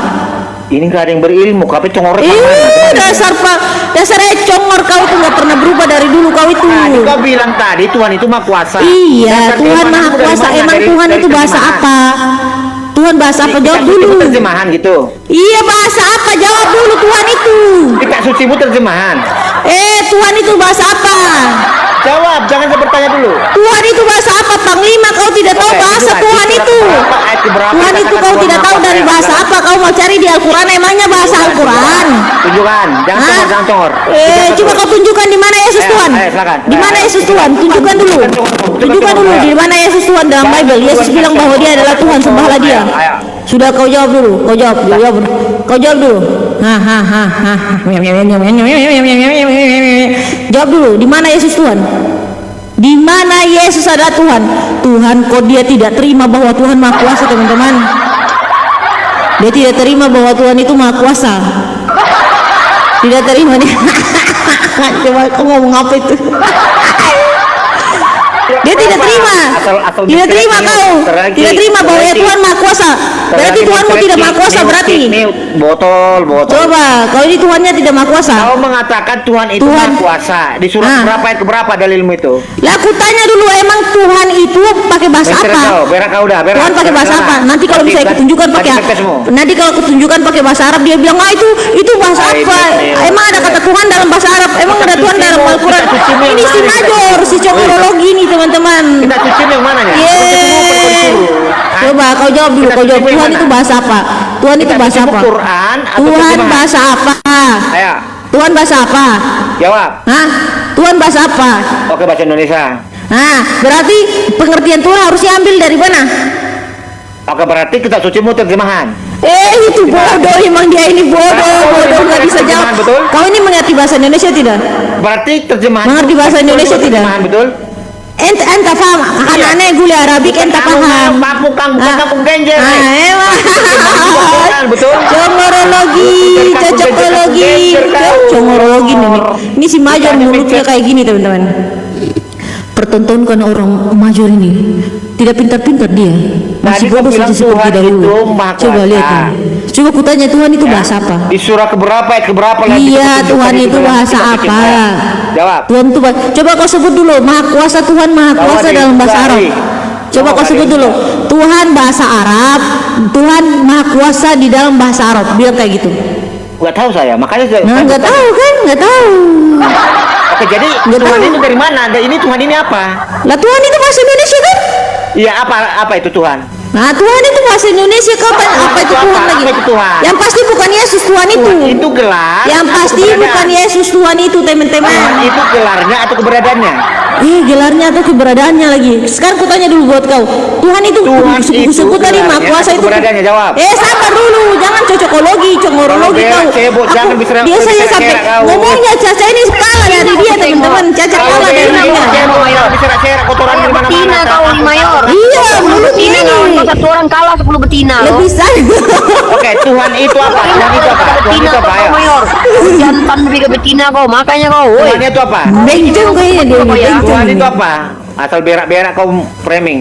Ini nggak ada yang berilmu, kau congorek Dasar congor kau itu nggak pernah berubah dari dulu kau itu. Tadi kau bilang tadi Tuhan itu Maha Kuasa. Iya, Dasar Tuhan keimananmu Maha dari Kuasa. mana? Emang Dari- Tuhan dari itu bahasa terjemahan. apa? Tuhan bahasa apa? Kitab Jawab sucimu dulu. terjemahan gitu. Iya bahasa apa? Jawab dulu Tuhan itu. Kitab sucimu terjemahan. Tuhan itu bahasa apa? Jawab, jangan saya bertanya dulu. Tuhan itu bahasa apa? Panglima kau tidak tahu Oke, bahasa tunjukkan. Tuhan Di itu. surah berapa, ayat keberapa Tuhan itu dikatakan kau Tuhan tidak Maha tahu Kuasa? dari bahasa Silakan. apa. Kau mau cari di Al-Quran emangnya bahasa Al-Quran. Tunjukkan, jangan Hah? congor, jangan congor. Coba kau tunjukkan di mana Yesus Ayo, Tuhan. ayo, silakan. Di mana Ayo, Yesus Tuhan? Tunjukkan dulu. Tunjukkan dulu di mana Yesus Tuhan dalam Jangan Bible. Yesus Tuhan bilang bahwa dia adalah Tuhan, sembahlah dia. Ayo, ayo. Sudah kau jawab dulu. Kau jawab dulu. Kau jawab dulu. Jawab dulu. Di mana Yesus Tuhan? Di mana Yesus adalah Tuhan? Tuhan kok dia tidak terima bahwa Tuhan Maha Kuasa, teman-teman. Dia tidak terima bahwa Tuhan itu Maha Kuasa. Tidak terima dia. Coba kau ngomong apa itu? Dia tidak terima. Asal Tidak terima kau. Tidak terima bahwa ya Tuhan Maha Kuasa. Berarti Tuhanmu tidak Maha Kuasa berarti. Botol. Coba, kalau ini Tuhannya tidak Maha Kuasa. Kau mengatakan Tuhan itu Tuhan. Maha Kuasa. Di surat berapa ayat keberapa dalilmu itu? Lah aku tanya dulu emang Tuhan itu pakai bahasa Berak apa? kau, berak kau dah, berak. Tuhan pakai bahasa apa? Nanti kalau bisa kutunjukkan pakai nanti kalau kutunjukkan pakai bahasa Arab dia bilang itu bahasa apa? Emang ada kata Tuhan dalam bahasa Arab? Emang ada Tuhan dalam Al-Quran? Ini si Major, si congorologi nih teman-teman. Kita cuci yang mananya? Coba kau jawab dulu, kau jawab Tuhan itu bahasa apa? Tuhan itu bahasa apa? Quran atau Tuhan terjemahan? bahasa apa? Ayo, Tuhan bahasa apa? jawab. Hah? Tuhan bahasa apa? Oke, bahasa Indonesia. Nah, berarti pengertian Tuhan harus diambil dari mana? Oke, berarti kita sucimu terjemahan. Itu bodoh, emang dia ini bodoh nggak bisa jawab. Betul? Kau ini mengerti bahasa Indonesia tidak? Berarti terjemahan. Mengerti bahasa Indonesia tidak? Terjemahan betul? Enta paham? Iya. Aneh gula Arabik enta paham. Kampung genjer. Emang. Betul? Congorologi, cocokologi, congorologi nih. Ini si Major mulutnya kayak gini teman-teman. Pertontonkan orang Major ini tidak pintar-pintar dia, masih Tadi kau bodoh bilang saja seperti Tuhan dari itu dulu. Maha Coba Kuasa. lihat nih. Coba kutanya Tuhan itu bahasa apa? Di surah keberapa ayat keberapa lagi? Iya, kita Tuhan tunjukkan itu dalam bahasa kitab apa? kita. Jawab. Tuhan itu coba kau sebut dulu Maha Kuasa Tuhan Maha Kuasa Tawari, dalam bahasa Arab. tawari. Coba kau sebut dulu Tuhan bahasa Arab, Tuhan Maha Kuasa di dalam bahasa Arab. Bilang kayak gitu. Gak tahu saya, makanya saya. Nah, nggak tahu kan? Nggak tahu. Oke, jadi Nggak Tuhan tahu. itu dari mana? Ini Tuhan ini apa? Lah Tuhan itu bahasa Indonesia kan? Iya, apa itu Tuhan? Nah Tuhan itu bahasa Indonesia kau tanya apa itu Apa? Tuhan lagi? Apa itu Tuhan? Yang pasti bukan Yesus Tuhan itu. Tuhan itu gelar. Yang atau pasti keberadaan? bukan Yesus Tuhan itu teman-teman. Tuhan itu gelarnya atau keberadaannya? Gelarnya atau keberadaannya lagi. Sekarang ku tanya dulu buat kau. Tuhan itu Tuhan suku-suku itu tadi Maha gelarnya Kuasa atau itu. keberadaannya? Jawab. Sabar dulu, jangan cocokologi, congorologi Kalau kau. berak, cebok, jangan bisa- Biasanya bisa sampai kera kau. ngomongnya Caca ini salah dari dia teman-teman. Caca kalah dari dia. Bisa kotoran di mana-mana. Betina kau ini mayor. Iya, mulut Betina kau ini. satu orang kalah 10 betina loh. Lebih sayang. Oke, Tuhan itu apa? Tuhan itu apa? Tuhan Betina itu apa? kau Ayo. mayor. Jantan lebih ke betina kau, makanya kau. Woi. Tuhan itu apa? Bencong kau ini dia. Bencong Tuhan ini. itu apa? Asal berak-berak kau framing.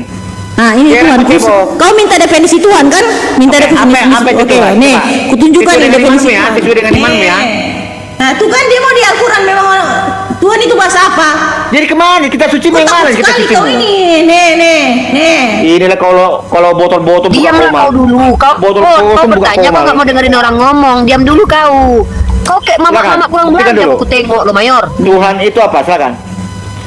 Nah ini Kira Tuhan, apa, Cebo? kau minta definisi Tuhan kan? Minta Oke, definisi. apa itu Oke, Tuhan? nih, Coba. kutunjukkan Sesuai nih dengan definisi imanmu ya, Tuhan. sesuai dengan imanmu ya. Nah, itu kan dia mau di Al-Quran memang Tuhan itu bahasa apa? Jadi kemana? Kita suci Kau yang mana? takut Kita sekali suci. kau ini, nih. Inilah kalau botol-botol buka Diamlah koma. kau dulu. Kau Botol kau kosong buka bertanya kau koma. nggak mau dengerin orang ngomong. Diam dulu kau. Kau kayak mama kurang Buktikan belajar dulu. aku tengok lo mayor. Tuhan itu apa? Silakan.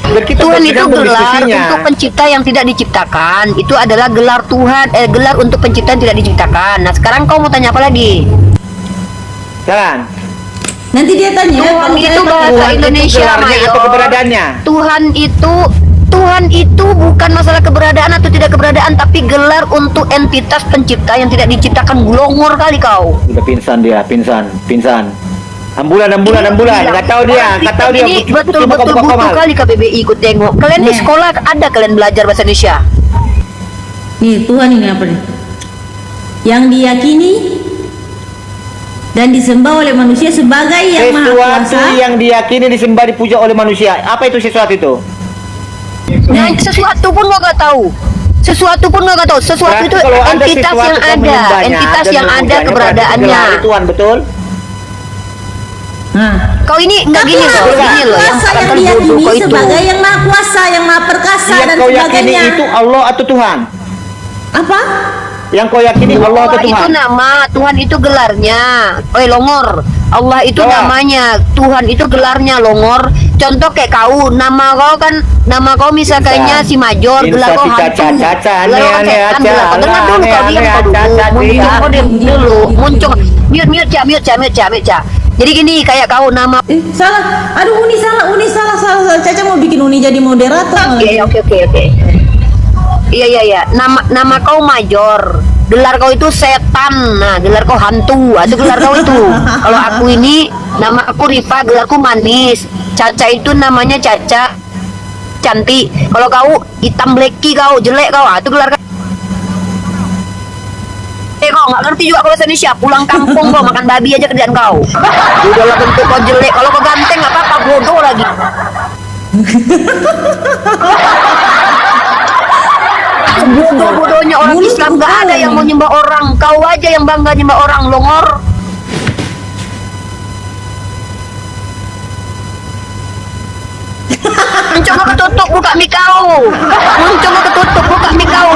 Biar kita Tuhan itu bersidang gelar berdiskusinya. untuk pencipta yang tidak diciptakan. Itu adalah gelar Tuhan, gelar untuk pencipta yang tidak diciptakan. Nah sekarang kau mau tanya apa lagi? Silakan. Nanti dia tanya. Tuhan kalau itu saya bahasa Tuhan itu Indonesia gelarnya mayor. atau keberadaannya? Tuhan itu bukan masalah keberadaan atau tidak keberadaan, tapi gelar untuk entitas pencipta yang tidak diciptakan. Glongor kali kau. Udah pingsan dia, pingsan. Ambulan. Nggak tahu dia. Ini betul butuh kali KBBI ikut tengok. Kalian di Nih. sekolah ada kalian belajar bahasa Indonesia? Nih Tuhan ini apa nih? Yang diyakini dan disembah oleh manusia sebagai yang maha Sesuatu kuasa. yang diyakini disembah dipuja oleh manusia. Apa itu sesuatu itu? Nah, sesuatu pun gua gak tahu. Sesuatu Berarti itu kalau ada entitas sesuatu yang kau ada, menyembahnya entitas dan yang ada memujanya, berarti keberadaannya. gelar Tuhan, betul? Nah, Kau ini nggak tapi gini loh, maha gini loh yang kuasa yang katakan bodoh diyakini kau itu. sebagai yang maha kuasa, yang maha perkasa Yang dan kau yakini sebagainya. itu Allah atau Tuhan? Apa? Yang kau yakini Allah atau Allah itu Tuhan? nama, Tuhan itu gelarnya. Longor. Allah itu Jawab. namanya, Tuhan itu gelarnya Longor. Contoh kayak kau, nama kau misalkannya Bisa. si Major, gelar kau Bisa, hantu. Caca, Gelar kau aneh, setan, Caca, gelar kau. Dengar dulu kau, diam kau dulu. Caca, Muncul kau diam dulu. Muncul. Mute, Ca. Jadi gini, kayak kau nama. Salah. Aduh, Uni salah. Caca mau bikin Uni jadi moderator. Oke. Iya. Nama kau Major. Gelar kau itu setan. Nah, gelar kau hantu. Itu gelar kau itu. Kalau aku ini, nama aku Rifa, gelarku manis. Caca itu namanya Caca. Cantik. Kalau kau hitam blacky kau, jelek kau. Itu gelar kau. Kau nggak ngerti juga kalau bahasa Indonesia. Pulang kampung kau makan babi aja kerjaan kau. Udahlah bentuk kau jelek. Kalau kau ganteng nggak apa-apa, bodoh lagi. Bodoh-bodohnya orang Islam gak ada yang mau nyembah orang. Kau aja yang bangga nyembah orang, Longor. Muncul ketutup buka mik kau. Muncul ketutup buka mik kau.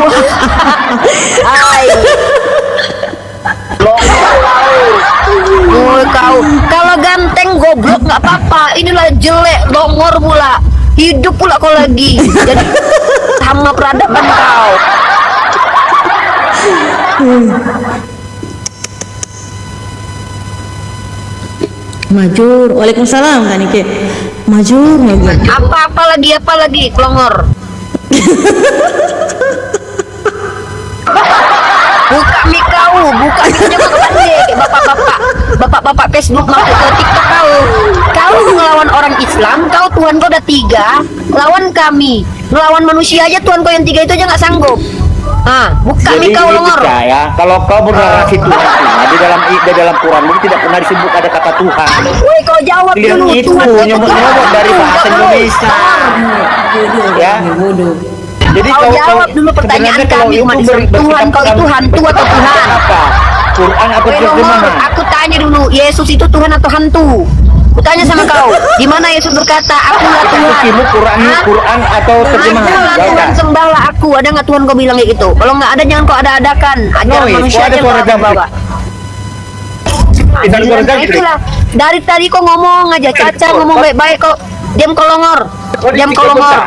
Hai. Longor kau. Kalau ganteng goblok nggak apa-apa. Inilah jelek Longor pula. Hidup pula kau lagi. Jadi sama peradaban kau. Majur. Waalaikumsalam kan Ike. Majur. Apa lagi Longor. Buka mik kau kau buka aja kau pandai bapak-bapak Facebook masuk ke TikTok kau ngelawan orang Islam, kau Tuhan kau udah 3 lawan kami, ngelawan manusia aja Tuhan kau yang 3 itu aja nggak sanggup. Bukan Jadi kau ini longor. percaya kalau kau bernarasi Tuhan, di dalam Quran itu tidak pernah disebut ada kata Tuhan. Woi kau jawab Pilihan dulu itu Tuhan nyomot-nyomot dari bahasa Indonesia. Ya. Jadi Kau jawab dulu pertanyaan sebenarnya kalau kami itu umat Islam. Tuhan kau itu hantu atau Tuhan? Apa? Quran atau Woi longor, terjemahan? aku tanya dulu, Yesus itu Tuhan atau hantu? Aku tanya sama kau, di mana Yesus berkata, akulah Tuhan? Kusimu Quran atau terjemahan? Adalah Gak Tuhan, ada. sembahlah aku. Ada nggak Tuhan kau bilang kayak gitu? Kalau nggak ada jangan kau ada-adakan. Ajaran Noise, manusia kok ada aja suara kau jangkrik? bawa. Tidak ada suara Nah, jangkrik. itulah. Dari tadi kau ngomong aja, Caca ngomong baik-baik kok. Diam kau longor. Diam kau longor.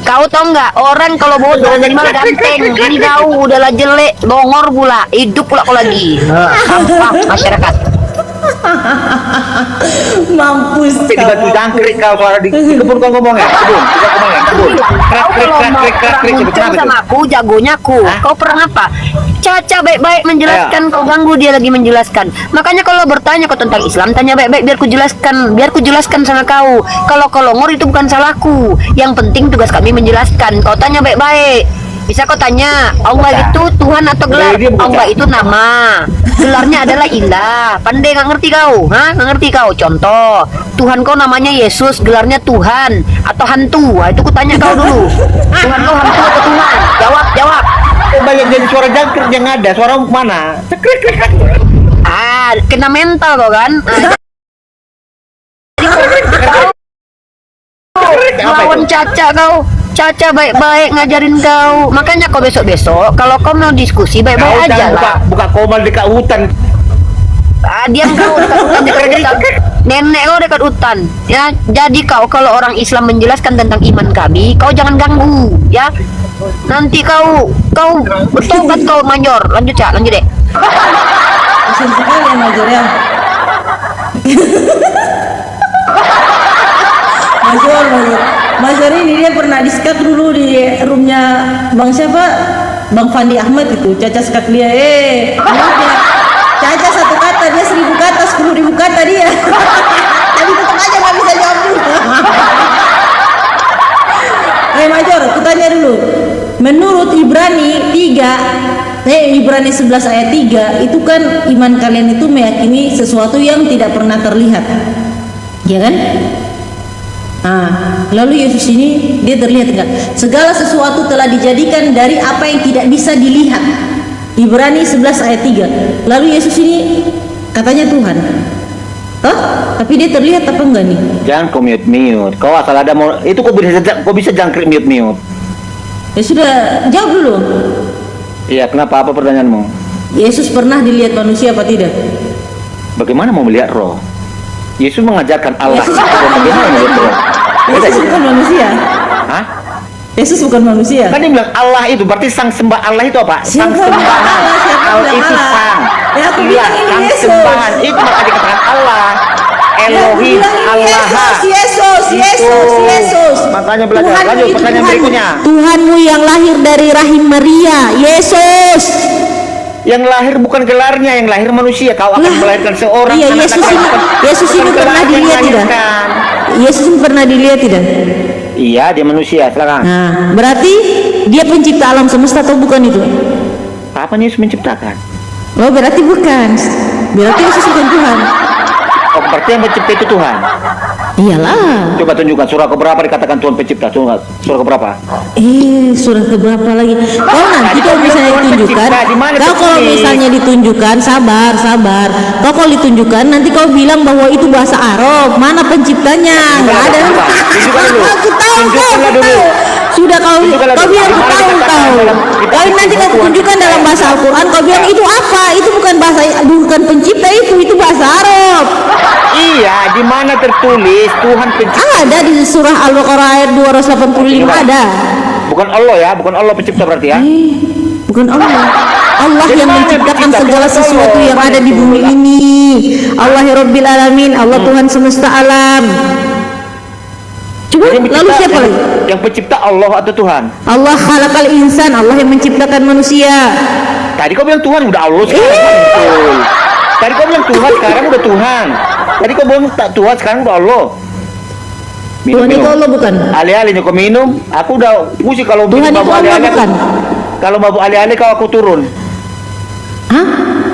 Kau tau nggak orang kalau bodoh jadi malah ganteng. Ini kau udahlah jelek, longor pula, hidup pula kau lagi. Sampah masyarakat. Mampus Di batu jangkrik kau suara di kebun kau ngomong ya? Kebun, kita ngomong ya? Kebun. Krak, Kau krik, kalau krak, mau krik, krak, krik. muncul Kenapa sama itu? aku, jagonya aku. Hah? Kau perang apa? Caca baik-baik menjelaskan, kau ganggu dia lagi menjelaskan. Makanya kalau bertanya kau tentang Islam, tanya baik-baik biar ku jelaskan sama kau. Kalau kau longor itu bukan salahku. Yang penting tugas kami menjelaskan. Kau tanya baik-baik. Bisa kau tanya, Allah itu Tuhan atau gelar? Dia bukan. Allah itu nama. Gelarnya adalah ilah. Pandai nggak ngerti kau? Nggak ngerti kau? Contoh, Tuhan kau namanya Yesus, gelarnya Tuhan atau hantu? Itu ku tanya kau dulu. Tuhan kau hantu atau Tuhan? Jawab. Banyak jadi suara jangkrik yang ada, suara mana? Krik, krik, krik. Kena mental kau kan? Lawan Caca kau. Caca baik-baik ngajarin kau. Makanya kau besok-besok kalau kau mau diskusi Kau baik-baik aja jangan lah. buka komal dekat hutan. Diam kau dekat hutan. Nenek kau dekat hutan. Ya, jadi kau kalau orang Islam menjelaskan tentang iman kami, kau jangan ganggu, ya. Nanti kau bertobat kau Major. Lanjut deh. Kasian sekali ya Major ya. Major ini dia pernah di-skak dulu di roomnya Bang siapa? Bang Fandi Ahmad itu. Caca skak dia. Maaf ya. Caca 1 kata, dia 1000 kata, 10.000 kata dia. Tapi tetap aja nggak bisa jawab dulu. Major, aku tanya dulu. Menurut Ibrani 11 ayat 3, itu kan iman kalian itu meyakini sesuatu yang tidak pernah terlihat. Ya kan? Lalu Yesus ini dia terlihat enggak? Segala sesuatu telah dijadikan dari apa yang tidak bisa dilihat. Ibrani 11 ayat 3. Lalu Yesus ini katanya Tuhan. Toh? Tapi dia terlihat apa enggak nih? Jangan kau mute. Kau asal ada mau itu kau bisa jangkrik mute. Ya sudah, jawab dulu. Iya, kenapa? Apa pertanyaanmu? Yesus pernah dilihat manusia apa tidak? Bagaimana mau melihat roh? Yesus mengajarkan Allah. Bagaimana melihat roh? Yesus bukan manusia. Hah? Yesus bukan manusia. Kan dia bilang Allah itu berarti sang sembah Allah itu apa? Sang Siapa bilang sembahan. Allah? Siapa Allah bilang itu Allah? sang. Ya, aku Iya, bilang ini sang Yesus. sembahan. Itu maka dikatakan Allah. Elohim, Allah. Yesus. Makanya belajar. Tuhanmu Lanjut itu pertanyaan Tuhanmu. berikutnya. Tuhanmu yang lahir dari rahim Maria, Yesus. Yang lahir bukan gelarnya, yang lahir manusia. Kau akan melahirkan seorang Iya, anak Yesus laki-laki. ini Bukan pernah gelarnya yang dilihat tidak? melahirkan. Yesus ini pernah dilihat tidak? Iya, dia manusia. Silakan. Nah, berarti dia pencipta alam semesta atau bukan itu? Apa Yesus menciptakan? Oh, berarti bukan. Berarti Yesus bukan Tuhan. Oh, berarti yang mencipta itu Tuhan. Iyalah. Coba tunjukkan surah keberapa dikatakan Tuhan pencipta. Surah keberapa? Surah keberapa lagi? Kau nanti kalau misalnya Tuhan ditunjukkan, pencipta, di mana kau kalau tertulis? misalnya ditunjukkan, sabar. Kau kalau ditunjukkan, nanti kau bilang bahwa itu bahasa Arab. Mana penciptanya? Nggak ada. Tunjukkan dulu. Aku tahu. Tunjukkanlah dulu. Sudah kau Tunjukkanlah bilang dulu. aku Di mana tahu dikatakan kau. dalam kitab Kau nanti kau Tuhan tunjukkan dalam bahasa Al-Quran. Kau bilang itu apa? Itu bukan pencipta itu bahasa Arab. Iya, di mana tertulis Tuhan pencipta? Ada di surah Al-Baqarah ayat 285 ada. Bukan Allah ya, bukan Allah pencipta berarti ya. Bukan Allah. Allah Jadi yang mana menciptakan pencipta? segala Bukan sesuatu Allah. yang ada di bumi ini. Allah Rabbil Alamin, Allah Tuhan semesta alam. Coba Jadi yang lalu pencipta- siapa lagi? Yang pencipta Allah atau Tuhan? Allah khalaqal insan, Allah yang menciptakan manusia. Tadi kau bilang Tuhan udah Allah sekarang. Betul. Tadi kau bilang Tuhan sekarang udah Tuhan. Tadi kau bilang tak Tuhan sekarang udah Allah. Tuhan itu Allah bukan? Alih-alih kau minum, aku udah pusing kalau Tuhan minum itu mabuk Allah alih-alih. bukan? Kalau mabuk alih-alih kau aku turun. Hah?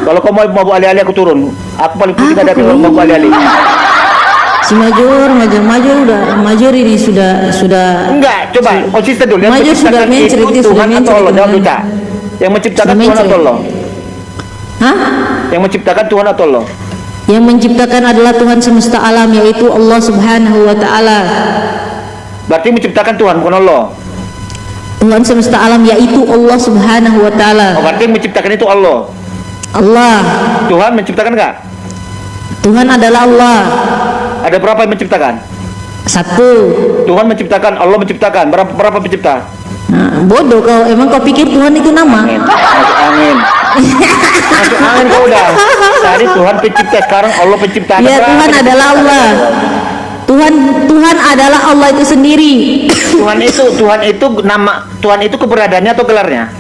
Kalau kau mau mabuk alih-alih aku turun. Aku paling pusing Apa ada kalau kau? mabuk alih-alih. Si Major udah Major ini sudah Enggak, coba konsisten dulu. Yang Major sudah menciptakan mencerit, itu dia sudah Tuhan atau mencerit Allah? Jawab dengan- dulu, Cak. Yang menciptakan Sudah Tuhan atau mencerit. Allah? Hah? Yang menciptakan Tuhan atau Allah? Yang menciptakan adalah Tuhan semesta alam, yaitu Allah Subhanahu wa taala. Berarti menciptakan Tuhan bukan Allah. Tuhan semesta alam yaitu Allah Subhanahu wa taala. Oh, berarti yang menciptakan itu Allah. Allah. Tuhan menciptakan enggak? Tuhan adalah Allah. Ada berapa yang menciptakan? Satu. Tuhan menciptakan, Allah menciptakan. Berapa pencipta? Nah, bodoh kau, emang kau pikir Tuhan itu nama? Angin. Masuk angin. Masuk angin kau udah. Tadi Tuhan pencipta, sekarang Allah pencipta. Ada Ya, berapa Tuhan pencipta? adalah Allah. Tuhan adalah Allah itu sendiri. Tuhan itu nama Tuhan itu keberadaannya atau gelarnya?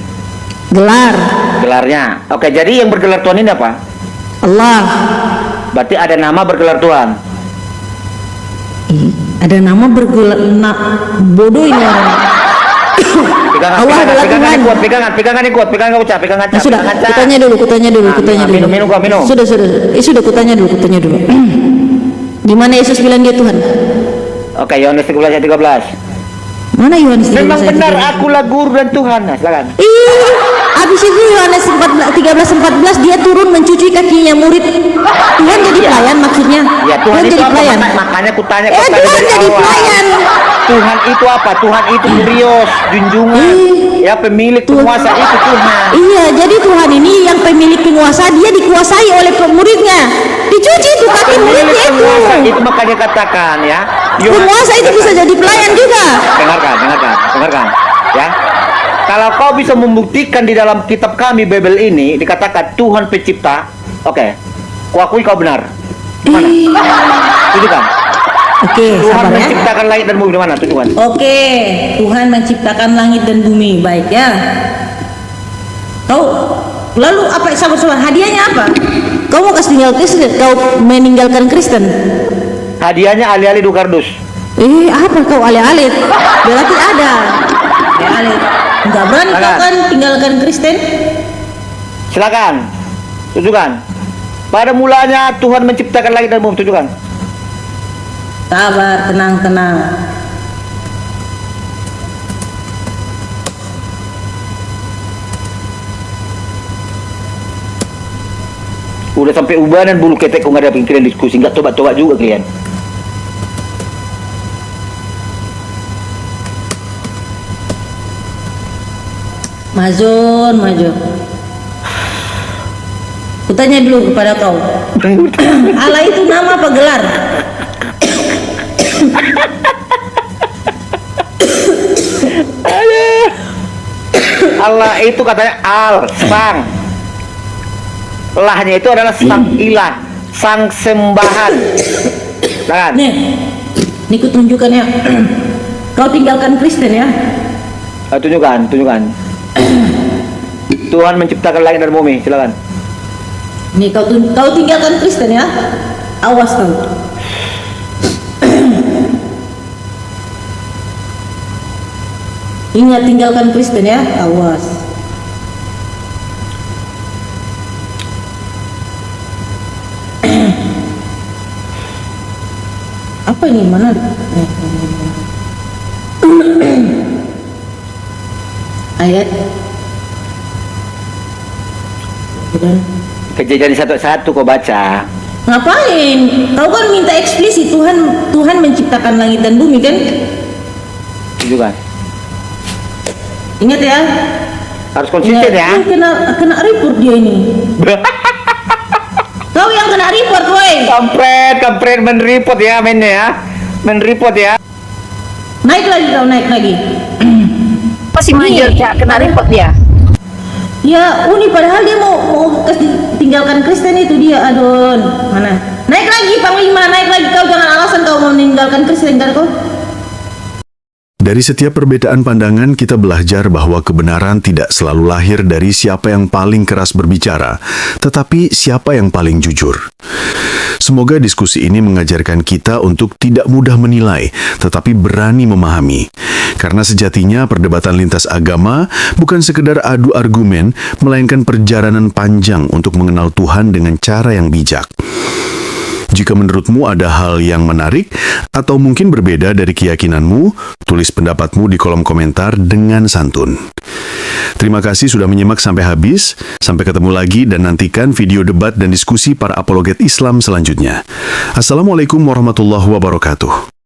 Gelar Gelarnya. Oke, jadi yang bergelar Tuhan ini apa? Allah. Berarti ada nama bergelar Tuhan. Ada nama bergelar bodoh ini orang. Pegangan, Allah adalah pegangan Tuhan. yang kuat, pegangan yang kuat, pegangan kau, Cak, pegangan Nah, Cak, sudah, pegangan, Cak. kutanya dulu. Nah, minum, kau minum. Sudah. Sudah kutanya dulu. Di mana Yesus bilang dia Tuhan? Oke, Yohanes 13 ayat 13. Mana Yohanes 13 Memang ayat benar 13? akulah guru dan Tuhan. Nah, silakan. Habis itu Yohanes 13:14 dia turun mencuci kakinya murid. Tuhan jadi pelayan maksudnya? Ya, Tuhan itu jadi apa? pelayan. Makanya kutanya Tuhan dari jadi awal. pelayan. Tuhan itu apa? Tuhan itu Kurios, junjungan. Ya, pemilik penguasa itu Tuhan. Iya, jadi Tuhan ini yang pemilik penguasa, dia dikuasai oleh muridnya. Dicuci itu kaki Pemilik muridnya itu. penguasa itu makanya katakan ya. Penguasa itu bisa jadi pelayan juga. Dengarkan. Ya. Kalau kau bisa membuktikan di dalam kitab kami Bible ini dikatakan Tuhan pencipta, oke. Kuakui kau benar. Mana? Tunjukkan. Oke, Tuhan sabar ya. menciptakan langit dan bumi di mana? Tunjukkan. Oke, Tuhan menciptakan langit dan bumi. Baik ya. Kau lalu apa sabar hadiahnya apa? Kau mau kasih tinggal Kristen? Kau meninggalkan Kristen? Hadiahnya alih-alih 2 kardus. Apa kau alih-alih? Berarti ada. Alih-alih. Enggak berani kau kan tinggalkan Kristen? Silakan. Tunjukkan. Pada mulanya Tuhan menciptakan langit dan bumi. Tunjukkan. Sabar, tenang. Udah sampai ubanan bulu ketek kok nggak ada pikiran diskusi. Nggak coba-coba juga kalian. Majun. Kutanya dulu kepada kau. Allah itu nama apa gelar? Allah itu katanya sang. Lahnya itu adalah sang ilah, sang sembahan. Kan? Nih kutunjukkan ya. Kau tinggalkan Kristen ya. Tunjukkan. Tuhan menciptakan langit dan bumi. Silakan. Nih kau tinggalkan Kristen ya. Awas kau. Ingat tinggalkan Kristen ya. Awas. Apa ini mana? Ayat. Kejadian 1:1 kau baca. Ngapain? Kau kan minta eksplisit Tuhan menciptakan langit dan bumi kan? Tunjukkan. Ingat ya. Harus konsisten ya. Kena report dia ini. Kau yang kena report, woi. Kampret men-report ya mainnya ya. Men-report ya. Naik lagi. Pasti Major, Cak, kena repot dia. Ya, Uni padahal dia mau tinggalkan Kristen itu dia, adon. Mana? Naik lagi Panglima, naik lagi kau, jangan alasan kau mau meninggalkan Kristen kan kau. Dari setiap perbedaan pandangan, kita belajar bahwa kebenaran tidak selalu lahir dari siapa yang paling keras berbicara, tetapi siapa yang paling jujur. Semoga diskusi ini mengajarkan kita untuk tidak mudah menilai, tetapi berani memahami. Karena sejatinya perdebatan lintas agama bukan sekedar adu argumen, melainkan perjalanan panjang untuk mengenal Tuhan dengan cara yang bijak. Jika menurutmu ada hal yang menarik atau mungkin berbeda dari keyakinanmu, tulis pendapatmu di kolom komentar dengan santun. Terima kasih sudah menyimak sampai habis. Sampai ketemu lagi dan nantikan video debat dan diskusi para apologet Islam selanjutnya. Assalamualaikum warahmatullahi wabarakatuh.